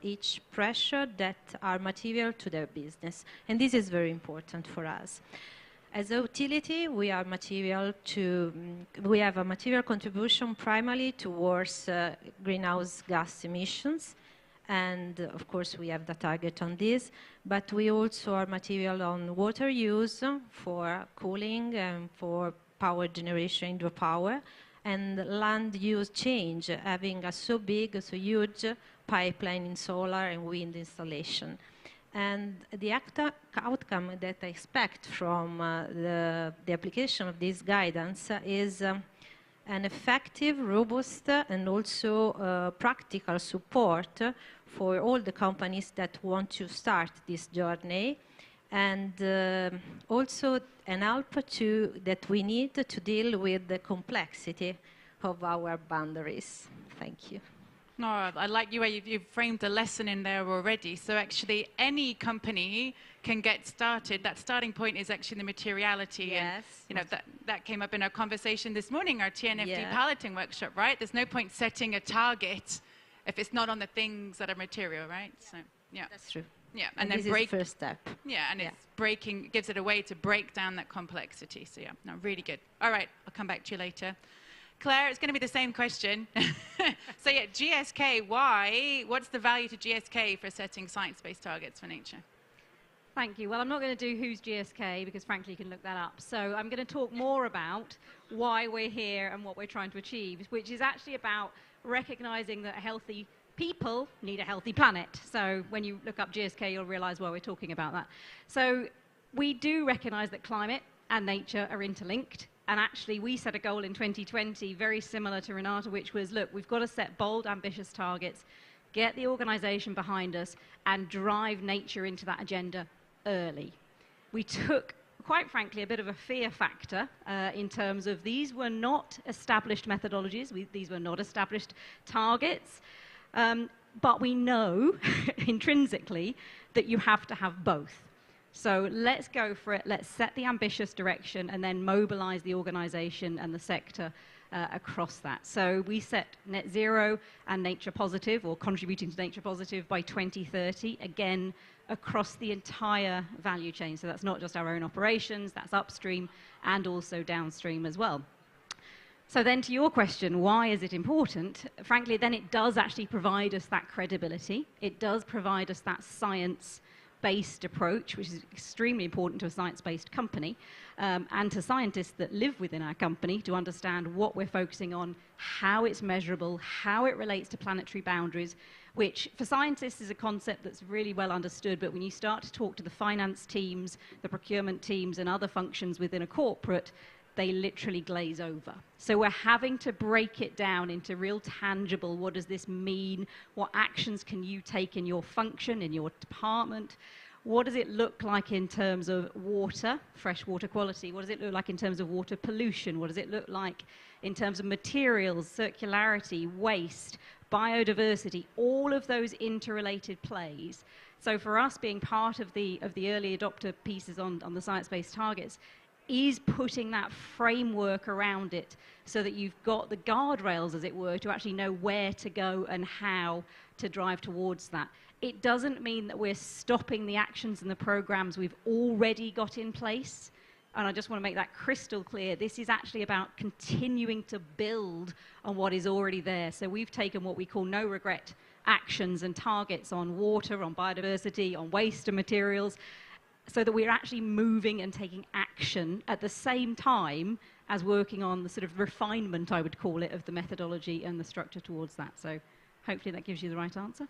each pressure that are material to their business. And this is very important for us. As a utility, we have a material contribution primarily towards greenhouse gas emissions. And of course, we have the target on this, but we also are material on water use for cooling and for power generation, hydropower, and land use change, having a so huge pipeline in solar and wind installation. And the outcome that I expect from the application of this guidance is an effective, robust, and also practical support for all the companies that want to start this journey, and also an help that we need to deal with the complexity of our boundaries. Thank you. No, I like you way you've framed the lesson in there already. So actually, any company can get started. That starting point is actually the materiality. Yes. And, that came up in our conversation this morning, our TNFD piloting workshop, right? There's no point setting a target if it's not on the things that are material, right? So, yeah. That's true. Yeah, and then this is the first step. Yeah, and it's gives it a way to break down that complexity. So yeah, no, really good. All right, I'll come back to you later. Claire, it's going to be the same question. So yeah, GSK, why? What's the value to GSK for setting science-based targets for nature? Thank you. Well, I'm not going to do who's GSK because frankly you can look that up. So I'm going to talk more about why we're here and what we're trying to achieve, which is actually about recognizing that healthy people need a healthy planet. So when you look up GSK, you'll realize why we're talking about that. So we do recognise that climate and nature are interlinked. And actually, we set a goal in 2020 very similar to Renata, which was, look, we've got to set bold, ambitious targets, get the organisation behind us, and drive nature into that agenda early. We took, quite frankly, a bit of a fear factor in terms of these were not established methodologies, these were not established targets, but we know intrinsically that you have to have both. So let's go for it, let's set the ambitious direction and then mobilise the organisation and the sector across that. So we set net zero and nature positive, or contributing to nature positive, by 2030, again, across the entire value chain. So that's not just our own operations, that's upstream and also downstream as well. So then to your question, why is it important? Frankly, then it does actually provide us that credibility. It does provide us that science-based approach, which is extremely important to a science-based company, and to scientists that live within our company to understand what we're focusing on, how it's measurable, how it relates to planetary boundaries, which for scientists is a concept that's really well understood, but when you start to talk to the finance teams, the procurement teams, and other functions within a corporate, they literally glaze over. So we're having to break it down into real tangible, what does this mean? What actions can you take in your function, in your department? What does it look like in terms of water, fresh water quality? What does it look like in terms of water pollution? What does it look like in terms of materials, circularity, waste, biodiversity, all of those interrelated plays? So for us, being part of the early adopter pieces on the science-based targets, is putting that framework around it so that you've got the guardrails, as it were, to actually know where to go and how to drive towards that. It doesn't mean that we're stopping the actions and the programs we've already got in place. And I just want to make that crystal clear. This is actually about continuing to build on what is already there. So we've taken what we call no regret actions and targets on water, on biodiversity, on waste and materials, so that we're actually moving and taking action at the same time as working on the sort of refinement, I would call it, of the methodology and the structure towards that. So hopefully that gives you the right answer.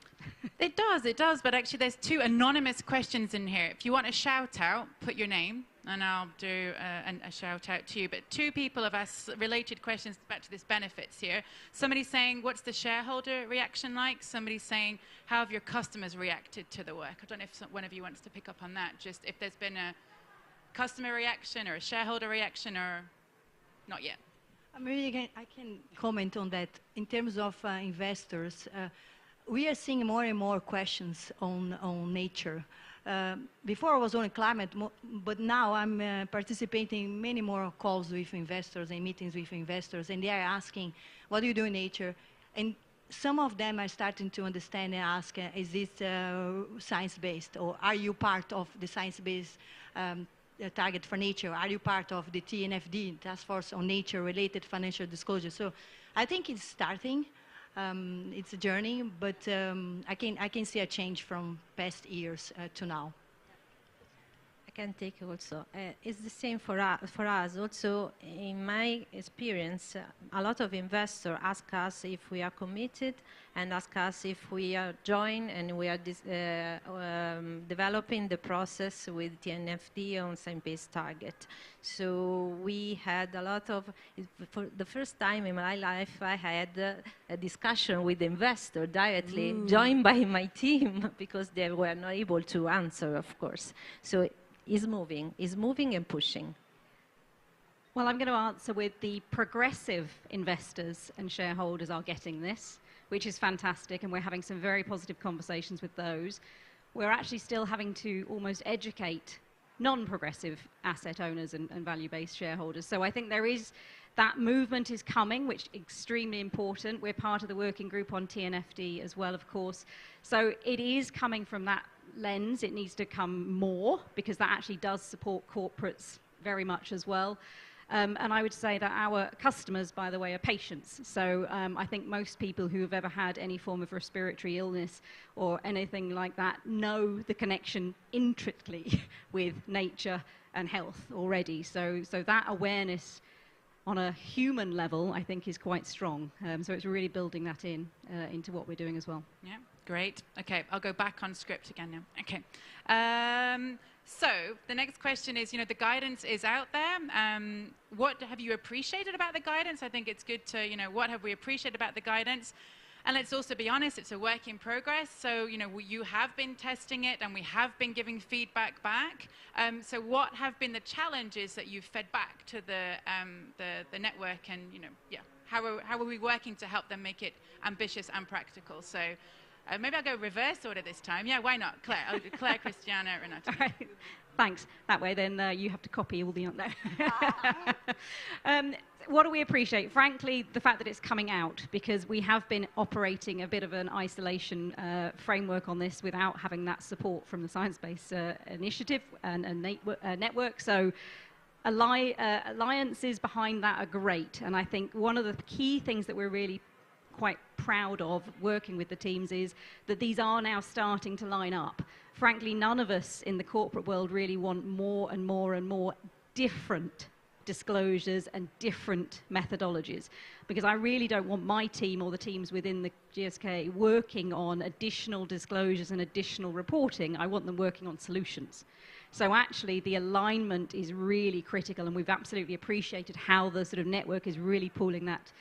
It does, but actually there's two anonymous questions in here. If you want a shout out, put your name, and I'll do a shout out to you. But two people have asked related questions back to this benefits here. Somebody's saying, what's the shareholder reaction like? Somebody's saying, how have your customers reacted to the work? I don't know if one of you wants to pick up on that, just if there's been a customer reaction or a shareholder reaction, or not yet. Maybe I can comment on that. In terms of investors, we are seeing more and more questions on nature. Before I was on climate, but now I'm participating in many more calls with investors and meetings with investors, and they are asking, what do you do in nature? And some of them are starting to understand and ask, is this science-based, or are you part of the science-based target for nature? Are you part of the TNFD, Task Force on Nature-Related Financial Disclosure? So I think it's starting. It's a journey, but I can see a change from past years to now. I can take also. It's the same for us. Also, in my experience, a lot of investors ask us if we are committed and ask us if we are joined and we are developing the process with TNFD on science-based target. So we had a lot of, for the first time in my life, I had a discussion with the investor directly, joined by my team, because they were not able to answer, of course. So is moving and pushing. Well, I'm going to answer with the progressive investors and shareholders are getting this, which is fantastic, and we're having some very positive conversations with those. We're actually still having to almost educate non-progressive asset owners and value-based shareholders. So I think there is, that movement is coming, which is extremely important. We're part of the working group on TNFD as well, of course. So it is coming from that lens. It needs to come more, because that actually does support corporates very much as well. And I would say that our customers, by the way, are patients. So I think most people who have ever had any form of respiratory illness or anything like that know the connection intricately with nature and health already. So that awareness on a human level, I think, is quite strong. So it's really building that into what we're doing as well. Yeah, great. Okay, I'll go back on script again now. Okay. So the next question is, the guidance is out there. What have you appreciated about the guidance? I think it's good to, what have we appreciated about the guidance? And let's also be honest, it's a work in progress. So, you have been testing it and we have been giving feedback back. So what have been the challenges that you've fed back to the network, and, how are we working to help them make it ambitious and practical? So maybe I'll go reverse order this time. Yeah, why not? Claire, Claire, Christiana, Renata. Right. Thanks. That way, then you have to copy all the. What do we appreciate? Frankly, the fact that it's coming out, because we have been operating a bit of an isolation framework on this without having that support from the Science Based Initiative and network. So alliances behind that are great. And I think one of the key things that we're really quite proud of working with the teams is that these are now starting to line up. Frankly, none of us in the corporate world really want more and more and more different disclosures and different methodologies, because I really don't want my team or the teams within the GSK working on additional disclosures and additional reporting. I want them working on solutions. So actually the alignment is really critical, and we've absolutely appreciated how the sort of network is really pulling that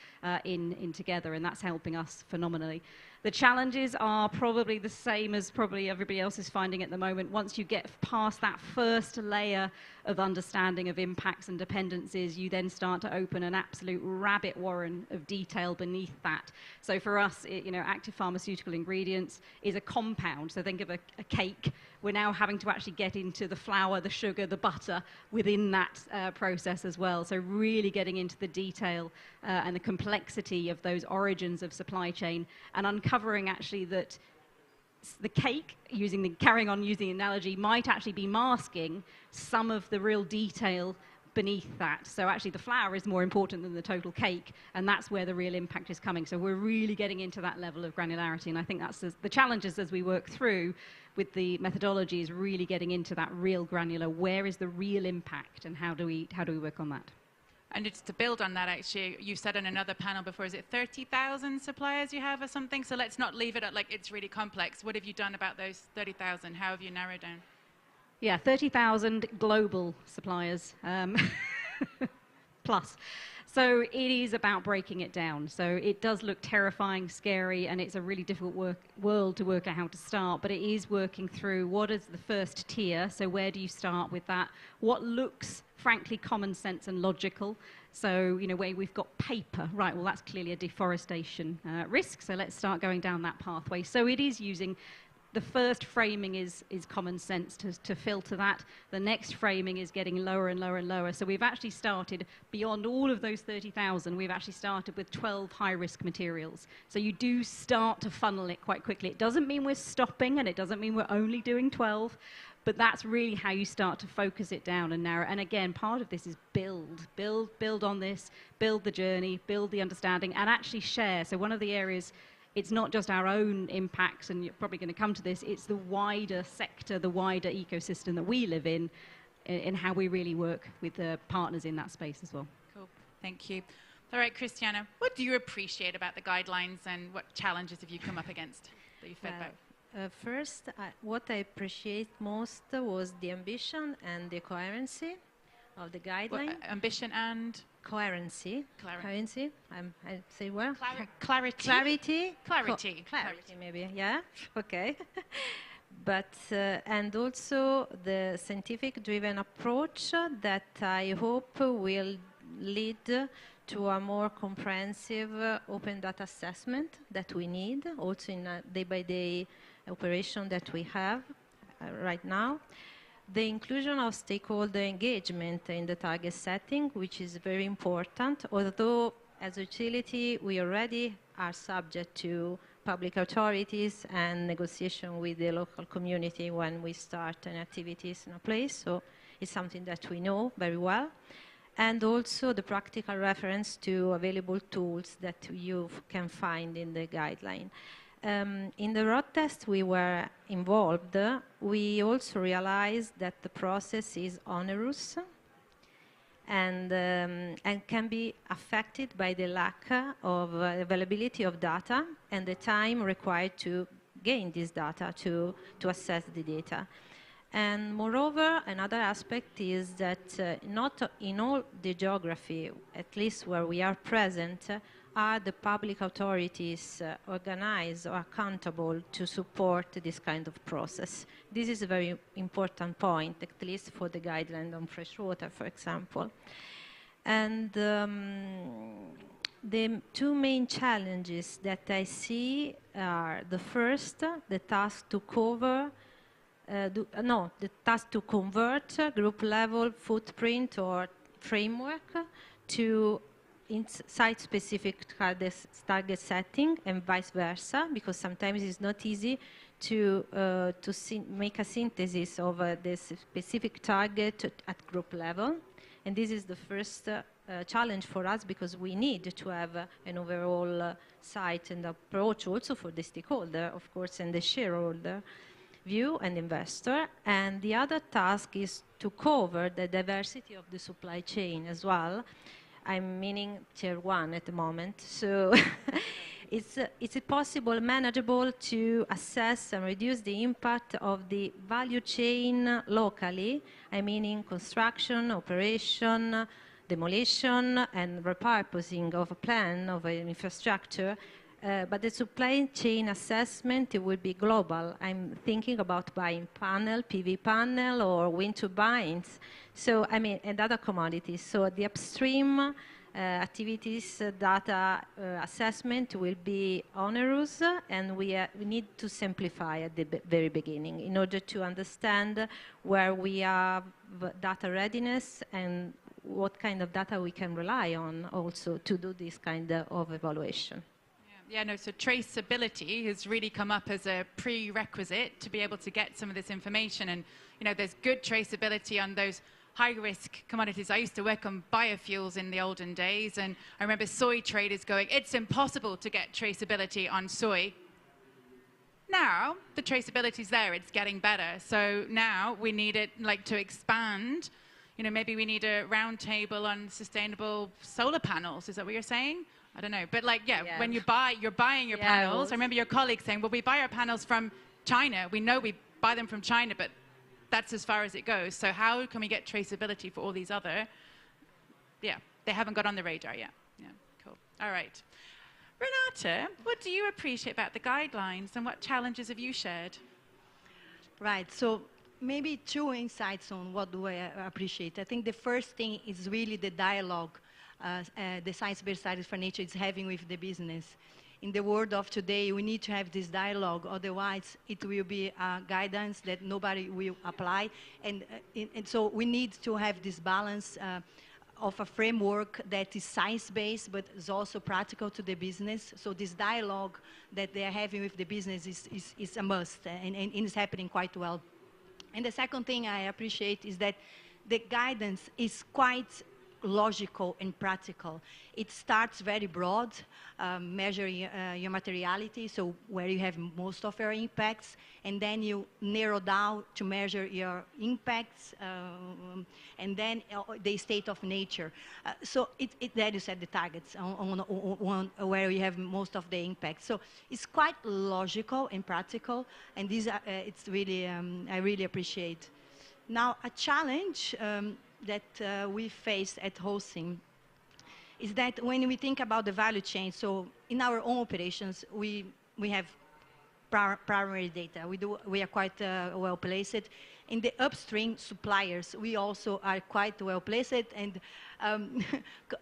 in together, and that's helping us phenomenally. The challenges are probably the same as probably everybody else is finding at the moment. Once you get past that first layer of understanding of impacts and dependencies, you then start to open an absolute rabbit warren of detail beneath that. So for us, active pharmaceutical ingredients is a compound. So think of a cake. We're now having to actually get into the flour, the sugar, the butter within that process as well. So really getting into the detail and the complexity of those origins of supply chain, and uncovering actually that the cake, carrying on using the analogy, might actually be masking some of the real detail beneath that. So actually the flour is more important than the total cake, and that's where the real impact is coming. So we're really getting into that level of granularity, and I think that's the challenges as we work through with the methodology, is really getting into that real granular, where is the real impact, and how do we work on that? And just to build on that, actually, you said in another panel before, is it 30,000 suppliers you have or something? So let's not leave it at like it's really complex. What have you done about those 30,000? How have you narrowed down? Yeah, 30,000 global suppliers plus. So it is about breaking it down. So it does look terrifying, scary, and it's a really difficult world to work out how to start, but it is working through what is the first tier. So where do you start with that? What looks, frankly, common sense and logical? So, where we've got paper, right, well, that's clearly a deforestation risk. So let's start going down that pathway. So it is using the first framing is common sense to filter that. The next framing is getting lower and lower and lower. So we've actually started, beyond all of those 30,000, we've actually started with 12 high-risk materials. So you do start to funnel it quite quickly. It doesn't mean we're stopping, and it doesn't mean we're only doing 12, but that's really how you start to focus it down and narrow. And again, part of this is build on this, build the journey, build the understanding, and actually share. So one of the areas, it's not just our own impacts, and you're probably going to come to this, it's the wider sector, the wider ecosystem that we live in how we really work with the partners in that space as well. Cool, thank you. All right, Christiana, what do you appreciate about the guidelines, and what challenges have you come up against that you fed back? First, what I appreciate most was the ambition and the coherency of the guideline. What, ambition and? Coherency. Coherency. I say well. Clarity. Clarity, maybe. Yeah. Okay. But and also the scientific-driven approach that I hope will lead to a more comprehensive open data assessment that we need, also in a day-by-day operation that we have right now. The inclusion of stakeholder engagement in the target setting, which is very important, although as a utility we already are subject to public authorities and negotiation with the local community when we start an activities in a place, so it's something that we know very well. And also the practical reference to available tools that you can find in the guideline. In the road test we were involved, we also realized that the process is onerous and can be affected by the lack of availability of data and the time required to gain this data, to assess the data. And moreover, another aspect is that not in all the geography, at least where we are present, are the public authorities organized or accountable to support this kind of process. This is a very important point, at least for the guideline on fresh water, for example. And the two main challenges that I see are the first, the task to cover the task to convert group level footprint or framework to site-specific target setting and vice versa, because sometimes it's not easy to make a synthesis of the specific target at group level. And this is the first challenge for us, because we need to have an overall site and approach also for the stakeholder, of course, and the shareholder view and investor. And the other task is to cover the diversity of the supply chain as well. I'm meaning tier 1 at the moment. So is it possible, manageable to assess and reduce the impact of the value chain locally? I mean in construction, operation, demolition, and repurposing of a plan of an infrastructure. But the supply chain assessment, it will be global. I'm thinking about buying panel, PV panel, or wind turbines. So, I mean, and other commodities. So the upstream activities data assessment will be onerous, and we need to simplify at the very beginning in order to understand where we have data readiness and what kind of data we can rely on also to do this kind of evaluation. Yeah, no, so traceability has really come up as a prerequisite to be able to get some of this information. And, you know, there's good traceability on those high-risk commodities. I used to work on biofuels in the olden days, and I remember soy traders going, it's impossible to get traceability on soy. Now, the traceability's there, it's getting better. So now we need it, like, to expand. You know, maybe we need a roundtable on sustainable solar panels. Is that what you're saying? I don't know, but like, yeah, when you're buying your panels. I remember your colleague saying, well, we buy our panels from China. We know we buy them from China, but that's as far as it goes. So how can we get traceability for all these other, they haven't got on the radar yet. Yeah, cool. All right. Renata, what do you appreciate about the guidelines and what challenges have you shared? Right, so maybe two insights on what do I appreciate. I think the first thing is really the dialogue the Science-Based Targets for Nature is having with the business. In the world of today, we need to have this dialogue, otherwise it will be guidance that nobody will apply. And so we need to have this balance of a framework that is science-based, but is also practical to the business. So this dialogue that they are having with the business is a must, and it's happening quite well. And the second thing I appreciate is that the guidance is quite logical and practical. It starts very broad, measuring your materiality, so where you have most of your impacts, and then you narrow down to measure your impacts, and then the state of nature. So there you set the targets on where you have most of the impact. So it's quite logical and practical, and these are, it's really, I really appreciate. Now, a challenge that we face at Holcim is that when we think about the value chain, so in our own operations, we have primary data. We are quite well placed. In the upstream suppliers, we also are quite well placed, and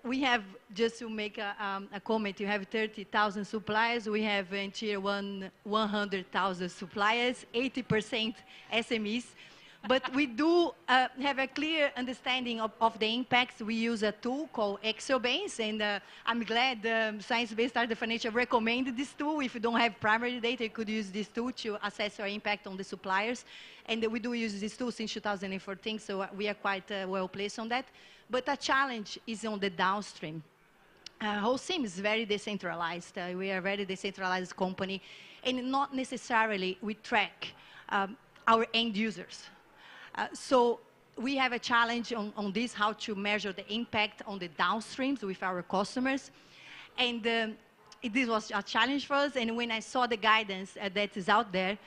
we have, just to make a comment, you have 30,000 suppliers. We have in tier 1, 100,000 suppliers, 80% SMEs. But we do have a clear understanding of the impacts. We use a tool called ExoBase, and I'm glad Science-Based Targets for Nature recommended this tool. If you don't have primary data, you could use this tool to assess your impact on the suppliers. And we do use this tool since 2014, so we are quite well placed on that. But a challenge is on the downstream. Holcim is very decentralized. We are a very decentralized company, and not necessarily we track our end users. So we have a challenge on this, how to measure the impact on the downstreams with our customers. And this was a challenge for us. And when I saw the guidance that is out there,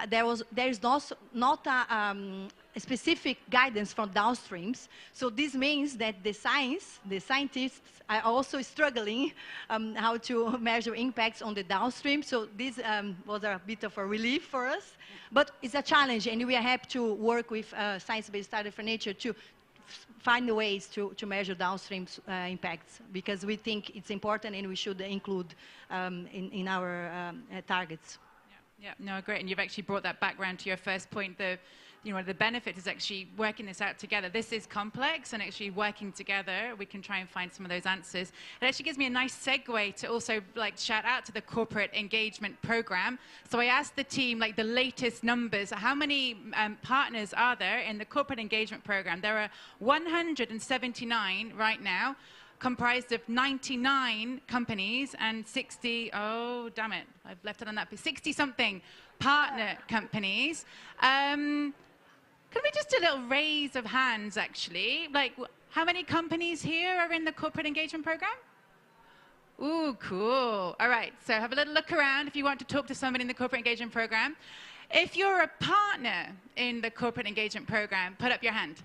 there is not a specific guidance from downstreams. So this means that the scientists are also struggling how to measure impacts on the downstream. So this was a bit of a relief for us. But it's a challenge, and we are happy to work with Science-Based Targets for Nature to find the ways to measure downstream impacts, because we think it's important and we should include in our targets. Yeah, no, great. And you've actually brought that back round to your first point. The benefit is actually working this out together. This is complex, and actually working together, we can try and find some of those answers. It actually gives me a nice segue to also shout out to the corporate engagement program. So I asked the team the latest numbers. How many partners are there in the corporate engagement program? There are 179 right now, comprised of 99 companies and 60, oh, damn it, I've left it on that, 60-something partner companies. Can we just do a little raise of hands, actually? How many companies here are in the corporate engagement program? Ooh, cool. All right, so have a little look around if you want to talk to somebody in the corporate engagement program. If you're a partner in the corporate engagement program, put up your hand.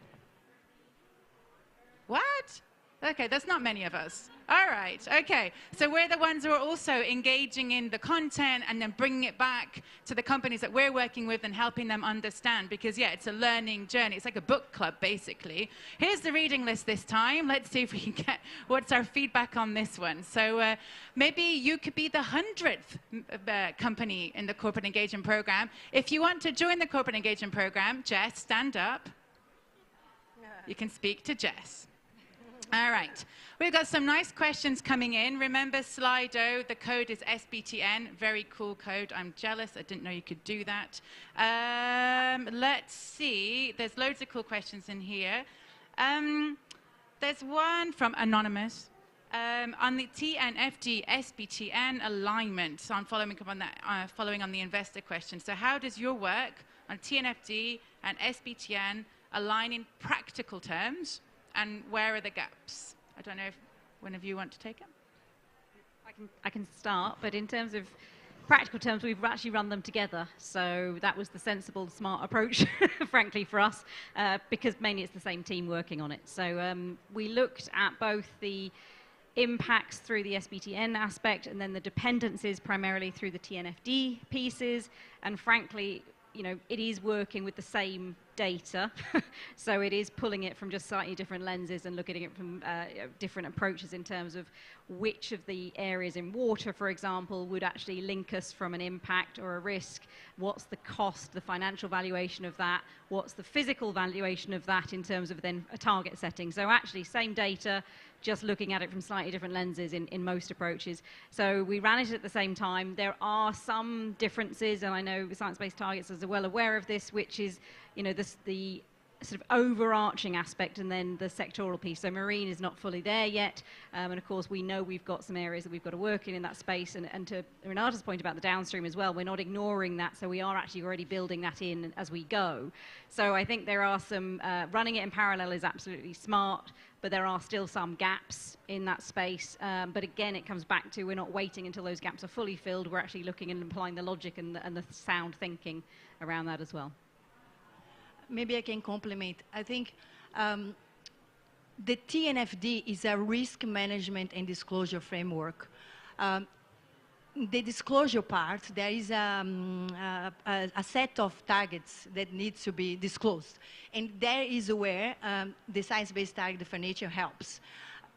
What? Okay, that's not many of us. All right, okay. So we're the ones who are also engaging in the content and then bringing it back to the companies that we're working with and helping them understand, because, yeah, it's a learning journey. It's like a book club, basically. Here's the reading list this time. Let's see if we can get what's our feedback on this one. So maybe you could be the 100th company in the corporate engagement program. If you want to join the corporate engagement program, Jess, stand up. You can speak to Jess. All right, we've got some nice questions coming in. Remember Slido, the code is SBTN, very cool code. I'm jealous, I didn't know you could do that. Let's see, there's loads of cool questions in here. There's one from Anonymous on the TNFD SBTN alignment. So I'm following on that, following on the investor question. So how does your work on TNFD and SBTN align in practical terms? And where are the gaps? I don't know if one of you want to take it. I can start, but in terms of practical terms, we've actually run them together. So that was the sensible, smart approach, frankly, for us, because mainly it's the same team working on it. So we looked at both the impacts through the SBTN aspect and then the dependencies primarily through the TNFD pieces. And frankly, it is working with the same data. So it is pulling it from just slightly different lenses and looking at it from different approaches in terms of which of the areas in water, for example, would actually link us from an impact or a risk. What's the cost, the financial valuation of that? What's the physical valuation of that in terms of then a target setting? So actually same data, just looking at it from slightly different lenses in most approaches. So we ran it at the same time. There are some differences, and I know Science-Based Targets is well aware of this, which is, the sort of overarching aspect and then the sectoral piece. So marine is not fully there yet. And of course, we know we've got some areas that we've got to work in that space. And to Renata's point about the downstream as well, we're not ignoring that. So we are actually already building that in as we go. So I think there are some, running it in parallel is absolutely smart, but there are still some gaps in that space. But again, it comes back to we're not waiting until those gaps are fully filled. We're actually looking and applying the logic and the sound thinking around that as well. Maybe I can complement. I think the TNFD is a risk management and disclosure framework. The disclosure part, there is a set of targets that needs to be disclosed. And there is where the Science-Based Targets for Nature helps.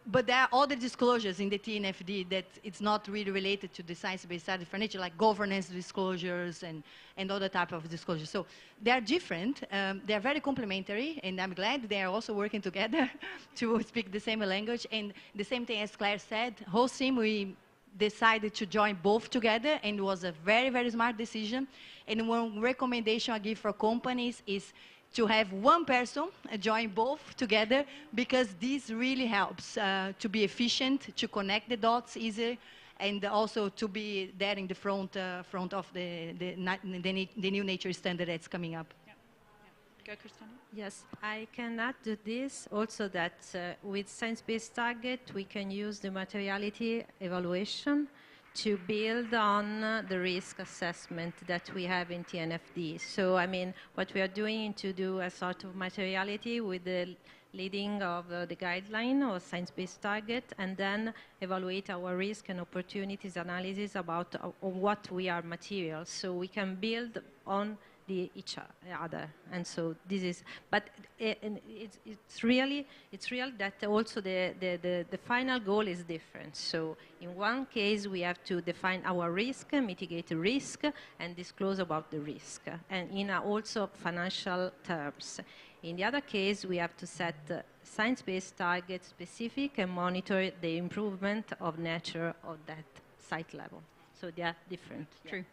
But there are other disclosures in the TNFD that it's not really related to the Science-Based Targets for Nature, like governance disclosures and other type of disclosures. So they are different. They are very complementary, and I'm glad they are also working together to speak the same language. And the same thing as Claire said, whole team, we decided to join both together, and it was a very, very smart decision. And one recommendation I give for companies is to have one person join both together, because this really helps to be efficient, to connect the dots easier, and also to be there in the front of the new nature standard that's coming up. Go, Christina. Yes, I can add to this also that with science-based target, we can use the materiality evaluation to build on the risk assessment that we have in TNFD. So, I mean, what we are doing to do a sort of materiality with the leading of the guideline or science-based target, and then evaluate our risk and opportunities analysis about what we are materials, so we can build on each other. And so this is, but it's real that also the final goal is different. So in one case we have to define our risk, mitigate the risk, and disclose about the risk, and in also financial terms. In the other case, we have to set science-based targets specific and monitor the improvement of nature of that site level. So they are different. True.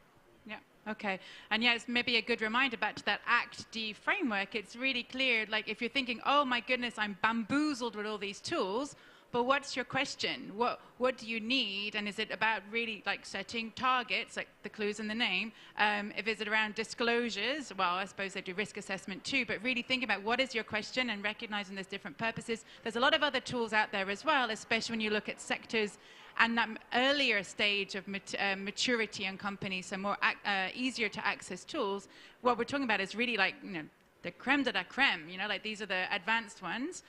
Yeah. Okay. And yeah, it's maybe a good reminder back to that ACT-D framework. It's really clear, like if you're thinking, oh my goodness, I'm bamboozled with all these tools, but what's your question? What do you need? And is it about really like setting targets, like the clues in the name? If is it around disclosures? Well, I suppose they do risk assessment too, but really think about what is your question and recognizing there's different purposes. There's a lot of other tools out there as well, especially when you look at sectors and that earlier stage of maturity in companies, so more easier to access tools. What we're talking about is really like, you know, the creme de la creme, you know, like these are the advanced ones.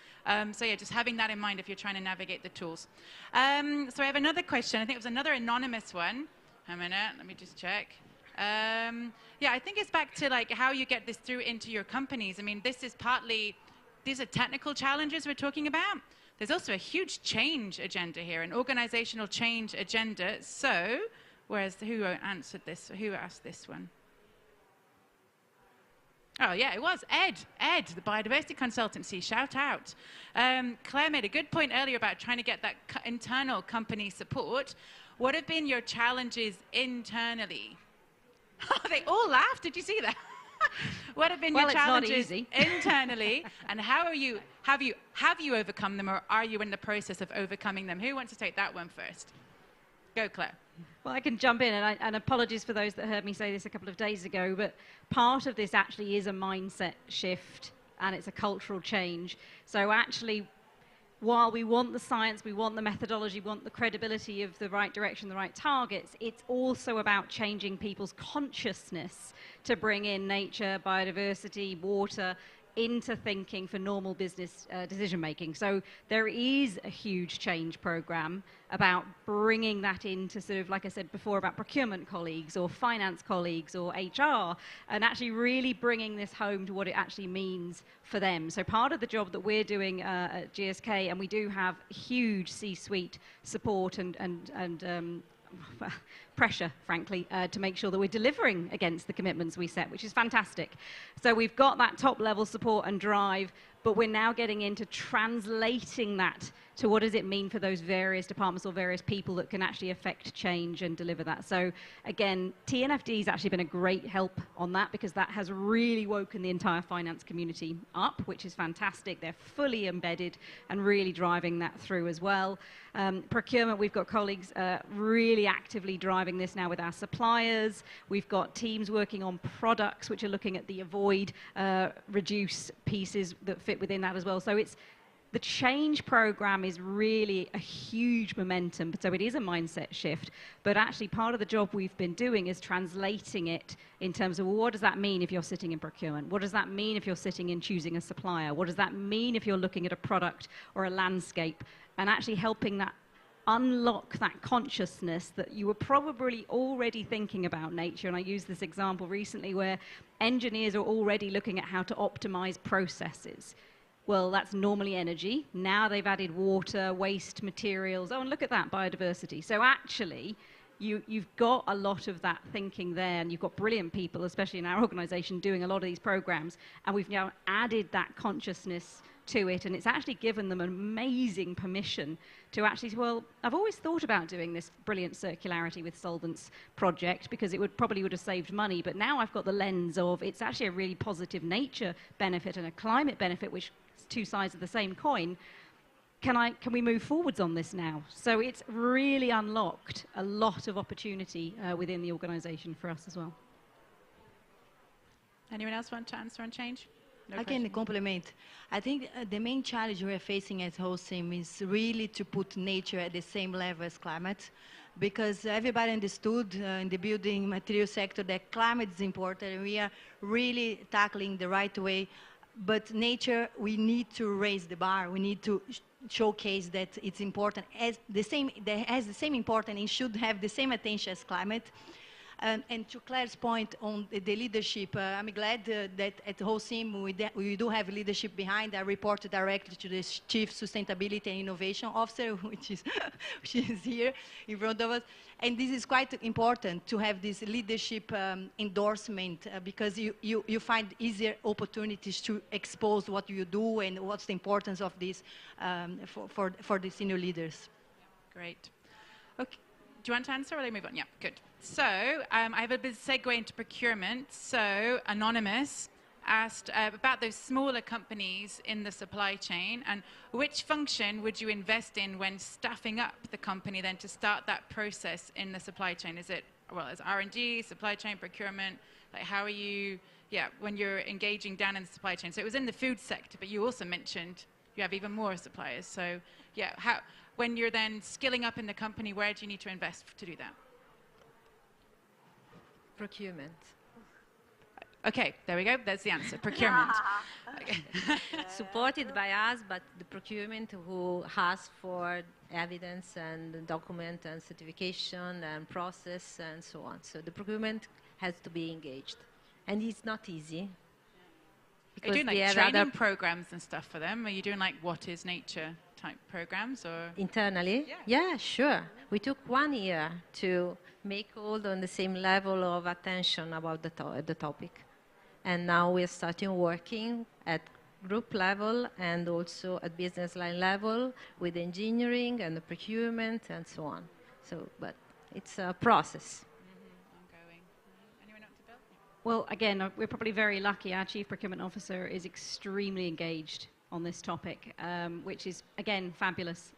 So yeah, just having that in mind if you're trying to navigate the tools. So I have another question. I think it was another anonymous one. A minute, let me just check. Yeah, I think it's back to like how you get this through into your companies. I mean, this is partly, these are technical challenges we're talking about. There's also a huge change agenda here, an organizational change agenda. So, who answered this? Who asked this one? Oh, yeah, it was Ed, the biodiversity consultancy, shout out. Claire made a good point earlier about trying to get that internal company support. What have been your challenges internally? They all laughed, did you see that? What have been your challenges internally, and how are you, have you overcome them, or are you in the process of overcoming them? Who wants to take that one first? Go, Claire. Well, I can jump in, and apologies for those that heard me say this a couple of days ago, but part of this actually is a mindset shift, and it's a cultural change. So actually, while we want the science, we want the methodology, we want the credibility of the right direction, the right targets, it's also about changing people's consciousness to bring in nature, biodiversity, water, into thinking for normal business decision making. So there is a huge change program about bringing that into sort of, like I said before, about procurement colleagues or finance colleagues or HR, and actually really bringing this home to what it actually means for them. So part of the job that we're doing at GSK, and we do have huge C-suite support and pressure, frankly, to make sure that we're delivering against the commitments we set, which is fantastic. So we've got that top-level support and drive, but we're now getting into translating that to what does it mean for those various departments or various people that can actually affect change and deliver that. So again, TNFD has actually been a great help on that, because that has really woken the entire finance community up, which is fantastic. They're fully embedded and really driving that through as well. Procurement, we've got colleagues really actively driving this now with our suppliers. We've got teams working on products which are looking at the avoid, reduce pieces that fit within that as well. So it's the change program is really a huge momentum. So it is a mindset shift, but actually part of the job we've been doing is translating it in terms of, well, what does that mean if you're sitting in procurement? What does that mean if you're sitting in choosing a supplier? What does that mean if you're looking at a product or a landscape? And actually helping that unlock that consciousness that you were probably already thinking about nature. And I used this example recently where engineers are already looking at how to optimize processes. Well, that's normally energy. Now they've added water, waste, materials. Oh, and look at that, biodiversity. So actually, you've got a lot of that thinking there, and you've got brilliant people, especially in our organization, doing a lot of these programs. And we've now added that consciousness to it, and it's actually given them amazing permission to actually, well, I've always thought about doing this brilliant circularity with solvents project because it probably would have saved money, but now I've got the lens of it's actually a really positive nature benefit and a climate benefit, which is two sides of the same coin. Can we move forwards on this now? So it's really unlocked a lot of opportunity within the organization for us as well. Anyone else want to answer on change? No I can complement. I think the main challenge we're facing at Holcim is really to put nature at the same level as climate. because everybody understood in the building material sector that climate is important, and we are really tackling the right way. But nature, we need to raise the bar. We need to showcase that it's important, as the same, that has the same importance and should have the same attention as climate. And to Claire's point on the leadership, I'm glad that at Holcim we do have leadership behind. I report directly to the Chief Sustainability and Innovation Officer, which is here in front of us. And this is quite important to have this leadership endorsement because you find easier opportunities to expose what you do and what's the importance of this for the senior leaders. Great. Okay. Do you want to answer or do I move on? Yeah, good. So I have a bit of segue into procurement. So Anonymous asked about those smaller companies in the supply chain and which function would you invest in when staffing up the company then to start that process in the supply chain? Is it, well, is R&D, supply chain, procurement? Like how are you, when you're engaging down in the supply chain? So it was in the food sector, but you also mentioned you have even more suppliers. So when you're then skilling up in the company, where do you need to invest to do that? Procurement. Okay, there we go. That's the answer. Procurement. Okay. Supported by us, but the procurement who asks for evidence and document and certification and process and so on. So the procurement has to be engaged. And it's not easy. Are you doing like training programs and stuff for them? Are you doing like what is nature type programs or? Internally? Yeah, sure. We took 1 year to make all on the same level of attention about the topic. And now we're starting working at group level and also at business line level with engineering and the procurement and so on. So, but it's a process. Ongoing. Anyone else to build? Well, again, we're probably very lucky. Our Chief Procurement Officer is extremely engaged on this topic, which is, again, fabulous.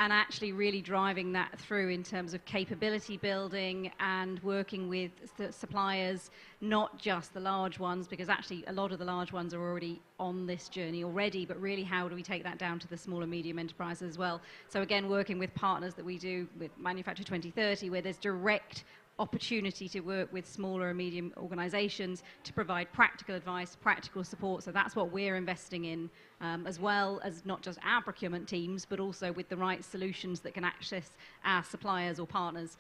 And actually really driving that through in terms of capability building and working with the suppliers, not just the large ones, because actually a lot of the large ones are already on this journey already, but really how do we take that down to the small and medium enterprises as well? So again, working with partners that we do with Manufacture 2030, where there's direct opportunity to work with smaller and medium organizations to provide practical advice, practical support. So that's what we're investing in, as well as not just our procurement teams, but also with the right solutions that can access our suppliers or partners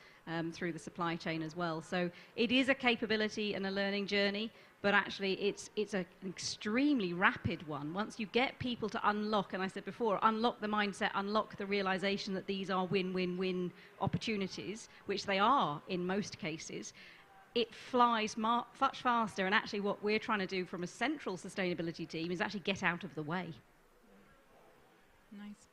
through the supply chain as well. So it is a capability and a learning journey, but actually it's an extremely rapid one. Once you get people to unlock, and I said before, unlock the mindset, unlock the realization that these are win-win-win opportunities, which they are in most cases, it flies much faster. And actually what we're trying to do from a central sustainability team is actually get out of the way. Nice.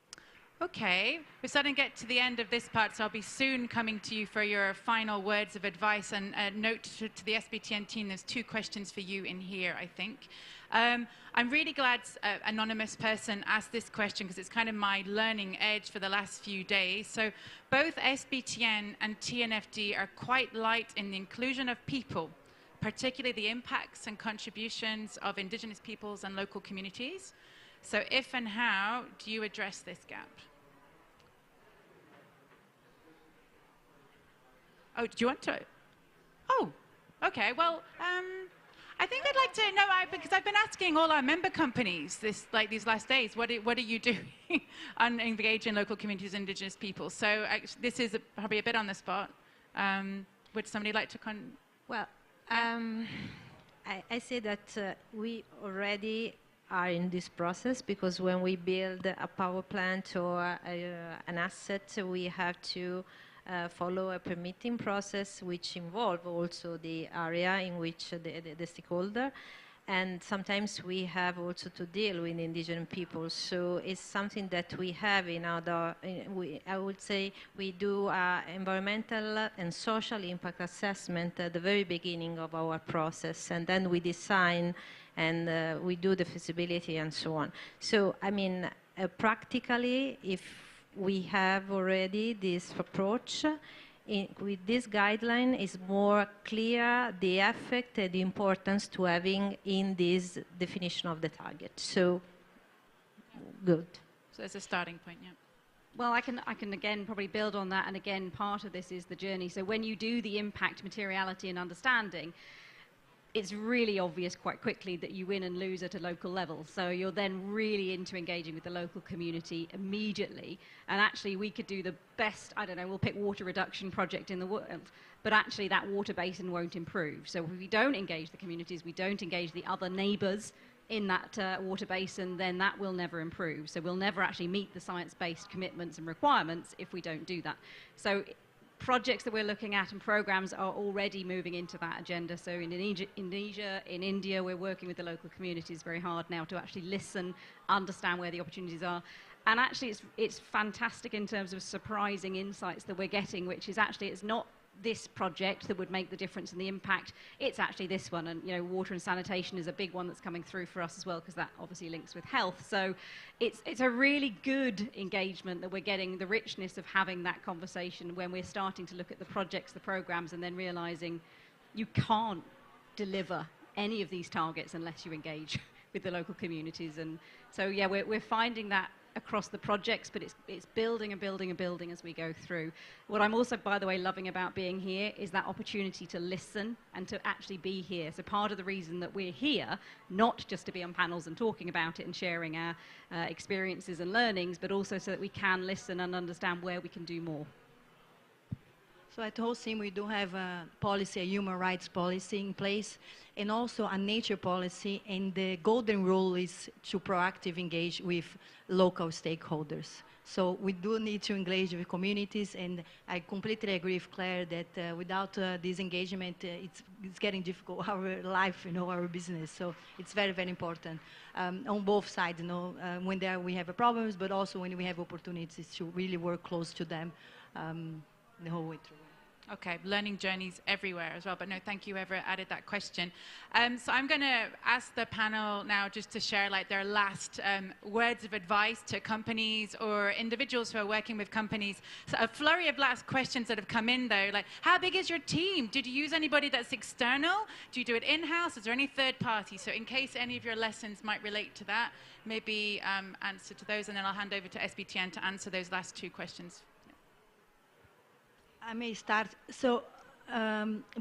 Okay, we're starting to get to the end of this part, so I'll be soon coming to you for your final words of advice. And a note to the SBTN team, there's 2 questions for you in here, I think. I'm really glad an anonymous person asked this question because it's kind of my learning edge for the last few days. So both SBTN and TNFD are quite light in the inclusion of people, particularly the impacts and contributions of indigenous peoples and local communities. So if and how do you address this gap? Oh, do you want to? Oh, okay. Well, I think I'd like to know, because I've been asking all our member companies these last days, what are you doing on engaging local communities and indigenous people? So this is probably a bit on the spot. Would somebody like to Well, I say that we already are in this process, because when we build a power plant or an asset, we have to follow a permitting process which involves also the area in which the stakeholder, and sometimes we have also to deal with indigenous people. So it's something that we have in our, I would say we do environmental and social impact assessment at the very beginning of our process, and then we design and we do the feasibility and so on. So, I mean, practically, if we have already this approach, with this guideline, is more clear the effect and the importance to having in this definition of the target. So, good. So that's a starting point, yeah. Well, I can again probably build on that, and again, part of this is the journey. So when you do the impact, materiality, and understanding, it's really obvious quite quickly that you win and lose at a local level. So you're then really into engaging with the local community immediately. And actually, we could do the best, I don't know, we'll pick water reduction project in the world, but actually that water basin won't improve. So if we don't engage the communities, we don't engage the other neighbours in that water basin, then that will never improve. So we'll never actually meet the science-based commitments and requirements if we don't do that. So projects that we're looking at and programs are already moving into that agenda. So in Indonesia, in India, we're working with the local communities very hard now to actually listen, understand where the opportunities are. And actually it's fantastic in terms of surprising insights that we're getting, which is actually it's not this project that would make the difference in the impact, it's actually this one. And, you know, water and sanitation is a big one that's coming through for us as well, because that obviously links with health. So it's a really good engagement that we're getting, the richness of having that conversation when we're starting to look at the projects, the programs, and then realizing you can't deliver any of these targets unless you engage with the local communities. And so, yeah, we're finding that across the projects, but it's building and building and building as we go through. What I'm also, by the way, loving about being here is that opportunity to listen and to actually be here. So part of the reason that we're here, not just to be on panels and talking about it and sharing our experiences and learnings, but also so that we can listen and understand where we can do more. So at HOSIM, we do have a policy, a human rights policy in place, and also a nature policy, and the golden rule is to proactively engage with local stakeholders. So we do need to engage with communities, and I completely agree with Claire that without this engagement, it's getting difficult, our life, you know, our business. So it's very, very important on both sides, you know, when we have problems, but also when we have opportunities to really work close to them the whole way through. Okay, learning journeys everywhere as well. But no, thank you, whoever added that question. So I'm going to ask the panel now just to share like their last words of advice to companies or individuals who are working with companies. So a flurry of last questions that have come in though, like how big is your team? Did you use anybody that's external? Do you do it in-house? Is there any third party? So in case any of your lessons might relate to that, maybe answer to those, and then I'll hand over to SBTN to answer those last two questions. I may start. So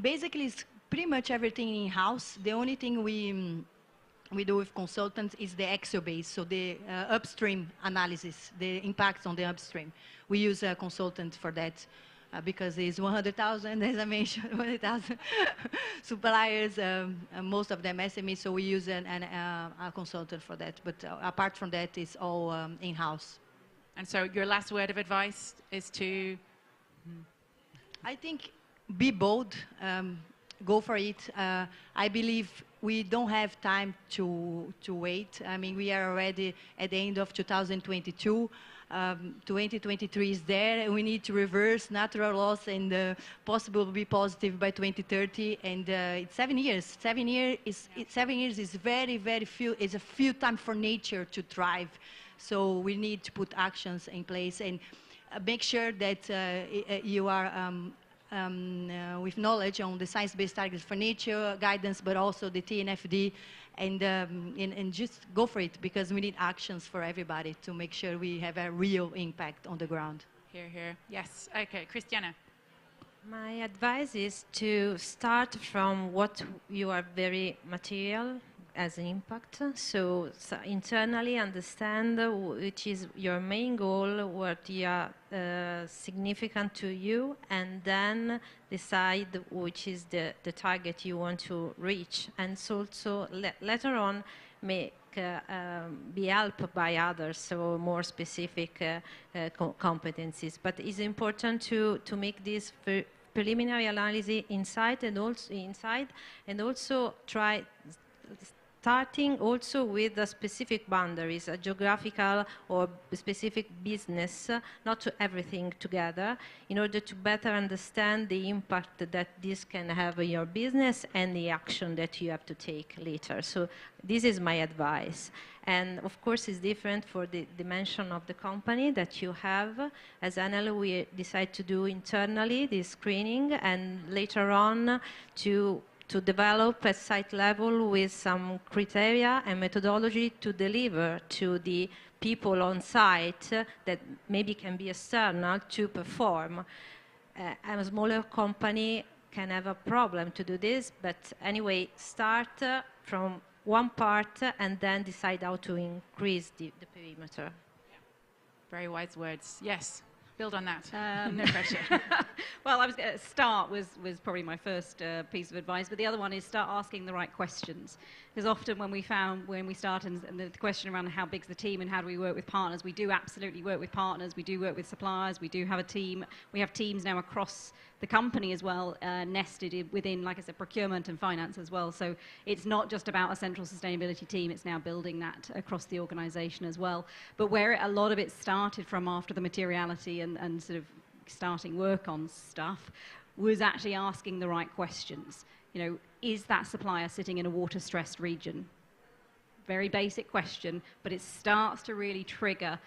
basically, it's pretty much everything in-house. The only thing we do with consultants is the axial base, so the upstream analysis, the impacts on the upstream. We use a consultant for that because it's 100,000, as I mentioned, 100,000 suppliers, most of them SMEs, so we use a consultant for that. But apart from that, it's all in-house. And so your last word of advice is to... I think be bold, go for it. I believe we don't have time to wait. I mean, we are already at the end of 2022. 2023 is there, and we need to reverse natural loss and possibly be positive by 2030. And it's 7 years. 7 years is very, very few. It's a few time for nature to thrive. So we need to put actions in place and make sure that you are with knowledge on the science-based targets for nature guidance, but also the TNFD, and just go for it, because we need actions for everybody to make sure we have a real impact on the ground. Here, here. Yes. Okay, Christiana. My advice is to start from what you are very material as an impact. So internally understand which is your main goal, what is significant to you, and then decide which is the target you want to reach. And so also later on be helped by others, so more specific competencies. But it's important to make this preliminary analysis inside, and also try starting also with the specific boundaries, a geographical or specific business, not to everything together, in order to better understand the impact that this can have on your business and the action that you have to take later. So this is my advice. And of course, it's different for the dimension of the company that you have. As Enel, we decide to do internally this screening, and later on to to develop at site level with some criteria and methodology to deliver to the people on site that maybe can be external to perform. A smaller company can have a problem to do this, but anyway, start from one part and then decide how to increase the perimeter. Very wise words. Yes. Build on that. No pressure. Well, I was start was probably my first piece of advice, but the other one is start asking the right questions. Because often when we start and the question around how big's the team and how do we work with partners, we do absolutely work with partners. We do work with suppliers. We do have a team. We have teams now across the company as well, nested within, like I said, procurement and finance as well. So it's not just about a central sustainability team. It's now building that across the organization as well. But where a lot of it started from after the materiality and sort of starting work on stuff was actually asking the right questions. You know, is that supplier sitting in a water-stressed region? Very basic question, but it starts to really trigger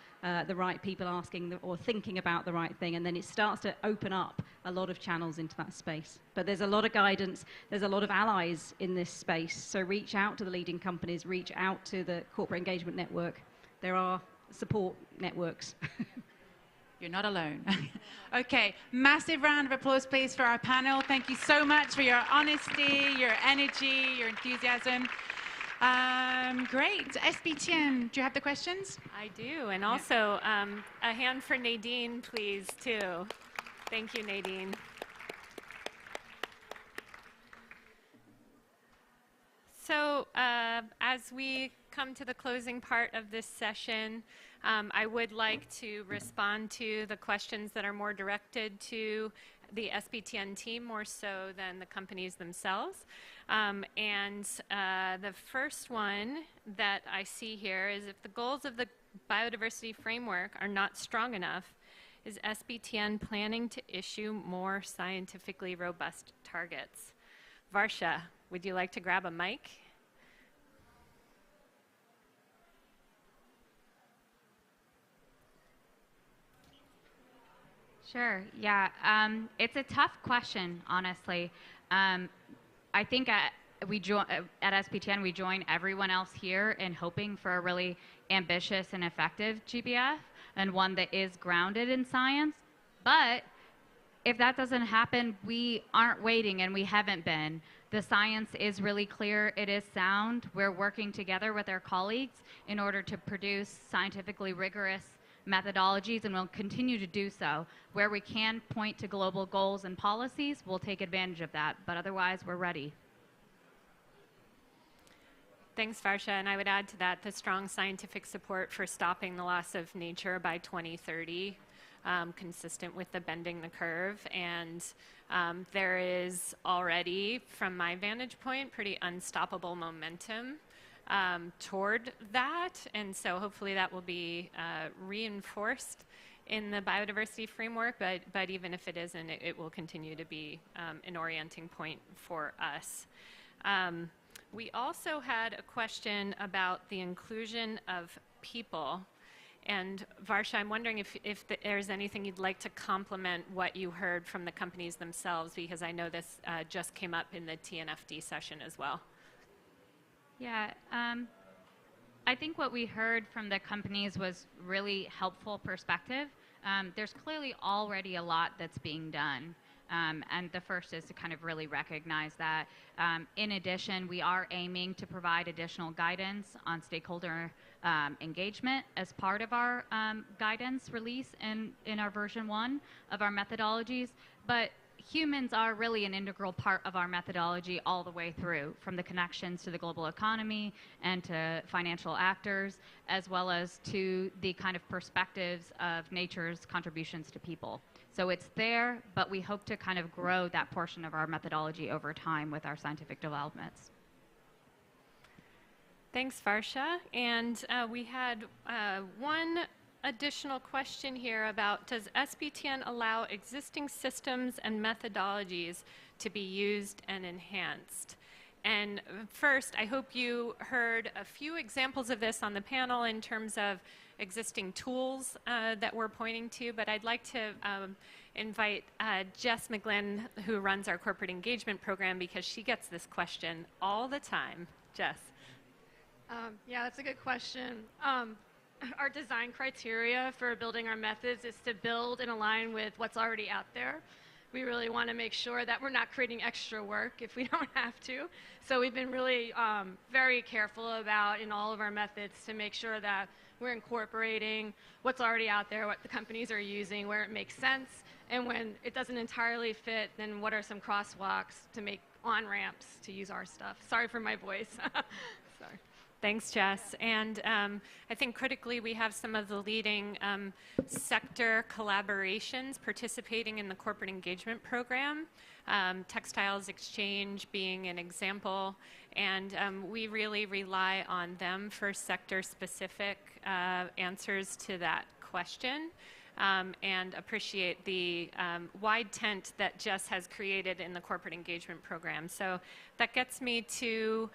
the right people asking or thinking about the right thing, and then it starts to open up a lot of channels into that space. But there's a lot of guidance, there's a lot of allies in this space, so reach out to the leading companies, reach out to the corporate engagement network. There are support networks. You're not alone. Okay, massive round of applause, please, for our panel. Thank you so much for your honesty, your energy, your enthusiasm. Great. SBTN, do you have the questions? I do, and also a hand for Nadine, please, too. Thank you, Nadine. So as we come to the closing part of this session, I would like to respond to the questions that are more directed to the SBTN team more so than the companies themselves. The first one that I see here is, if the goals of the biodiversity framework are not strong enough, is SBTN planning to issue more scientifically robust targets? Varsha, would you like to grab a mic? Sure, yeah. It's a tough question, honestly. I think at SBTN, we join everyone else here in hoping for a really ambitious and effective GBF, and one that is grounded in science. But if that doesn't happen, we aren't waiting, and we haven't been. The science is really clear. It is sound. We're working together with our colleagues in order to produce scientifically rigorous methodologies, and we'll continue to do so. Where we can point to global goals and policies, we'll take advantage of that, but otherwise we're ready. Thanks, Varsha, and I would add to that the strong scientific support for stopping the loss of nature by 2030, consistent with the bending the curve, and there is already, from my vantage point, pretty unstoppable momentum toward that, and so hopefully that will be reinforced in the biodiversity framework, but even if it isn't, it will continue to be an orienting point for us. We also had a question about the inclusion of people, and Varsha, I'm wondering if there's anything you'd like to complement what you heard from the companies themselves, because I know this just came up in the TNFD session as well. Yeah, I think what we heard from the companies was really helpful perspective. There's clearly already a lot that's being done. And the first is to kind of really recognize that. In addition, we are aiming to provide additional guidance on stakeholder engagement as part of our guidance release in our version 1 of our methodologies. But humans are really an integral part of our methodology all the way through, from the connections to the global economy and to financial actors, as well as to the kind of perspectives of nature's contributions to people. So it's there, but we hope to kind of grow that portion of our methodology over time with our scientific developments. Thanks, Varsha. And we had one additional question here about, does SBTN allow existing systems and methodologies to be used and enhanced? And first, I hope you heard a few examples of this on the panel in terms of existing tools that we're pointing to, but I'd like to invite Jess McGlynn, who runs our corporate engagement program, because she gets this question all the time. Jess. Yeah, that's a good question. Our design criteria for building our methods is to build and align with what's already out there. We really want to make sure that we're not creating extra work if we don't have to. So we've been really very careful about in all of our methods to make sure that we're incorporating what's already out there, what the companies are using, where it makes sense, and when it doesn't entirely fit, then what are some crosswalks to make on-ramps to use our stuff. Sorry for my voice. Sorry. Thanks, Jess. And I think critically we have some of the leading sector collaborations participating in the corporate engagement program, Textiles Exchange being an example, and we really rely on them for sector-specific answers to that question. And appreciate the wide tent that Jess has created in the corporate engagement program. So that gets me to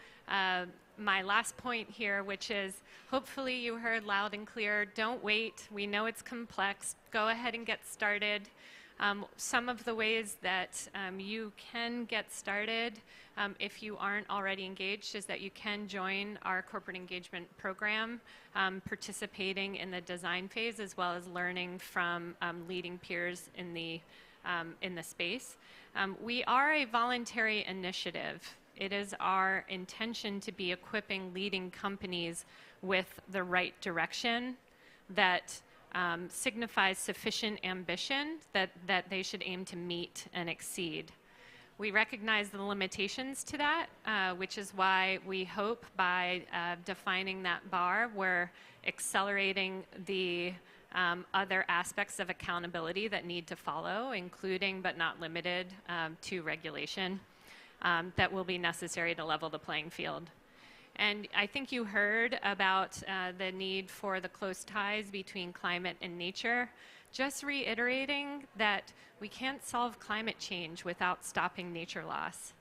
my last point here, which is hopefully you heard loud and clear, don't wait. We know it's complex. Go ahead and get started. Some of the ways that you can get started if you aren't already engaged is that you can join our corporate engagement program, participating in the design phase as well as learning from leading peers in the space. We are a voluntary initiative. It is our intention to be equipping leading companies with the right direction that signifies sufficient ambition that they should aim to meet and exceed. We recognize the limitations to that, which is why we hope by defining that bar, we're accelerating the other aspects of accountability that need to follow, including but not limited to regulation, that will be necessary to level the playing field. And I think you heard about the need for the close ties between climate and nature. Just reiterating that we can't solve climate change without stopping nature loss.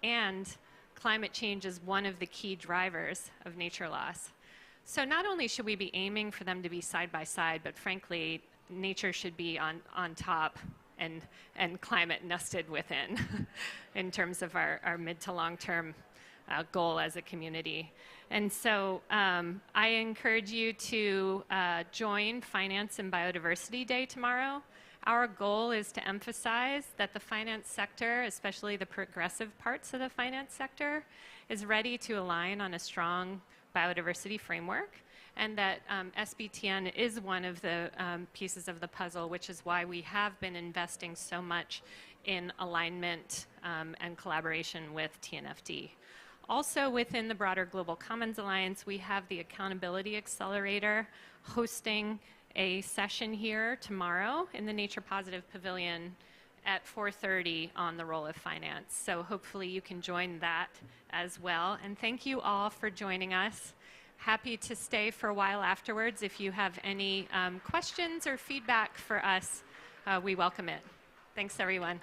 And climate change is one of the key drivers of nature loss. So not only should we be aiming for them to be side by side, but frankly, nature should be on top and climate nested within in terms of our mid to long term goal as a community. And so I encourage you to join Finance and Biodiversity Day tomorrow. Our goal is to emphasize that the finance sector, especially the progressive parts of the finance sector, is ready to align on a strong biodiversity framework, and that SBTN is one of the pieces of the puzzle, which is why we have been investing so much in alignment and collaboration with TNFD. Also within the broader Global Commons Alliance, we have the Accountability Accelerator hosting a session here tomorrow in the Nature Positive Pavilion at 4:30 on the role of finance. So hopefully you can join that as well. And thank you all for joining us. Happy to stay for a while afterwards. If you have any questions or feedback for us, we welcome it. Thanks, everyone.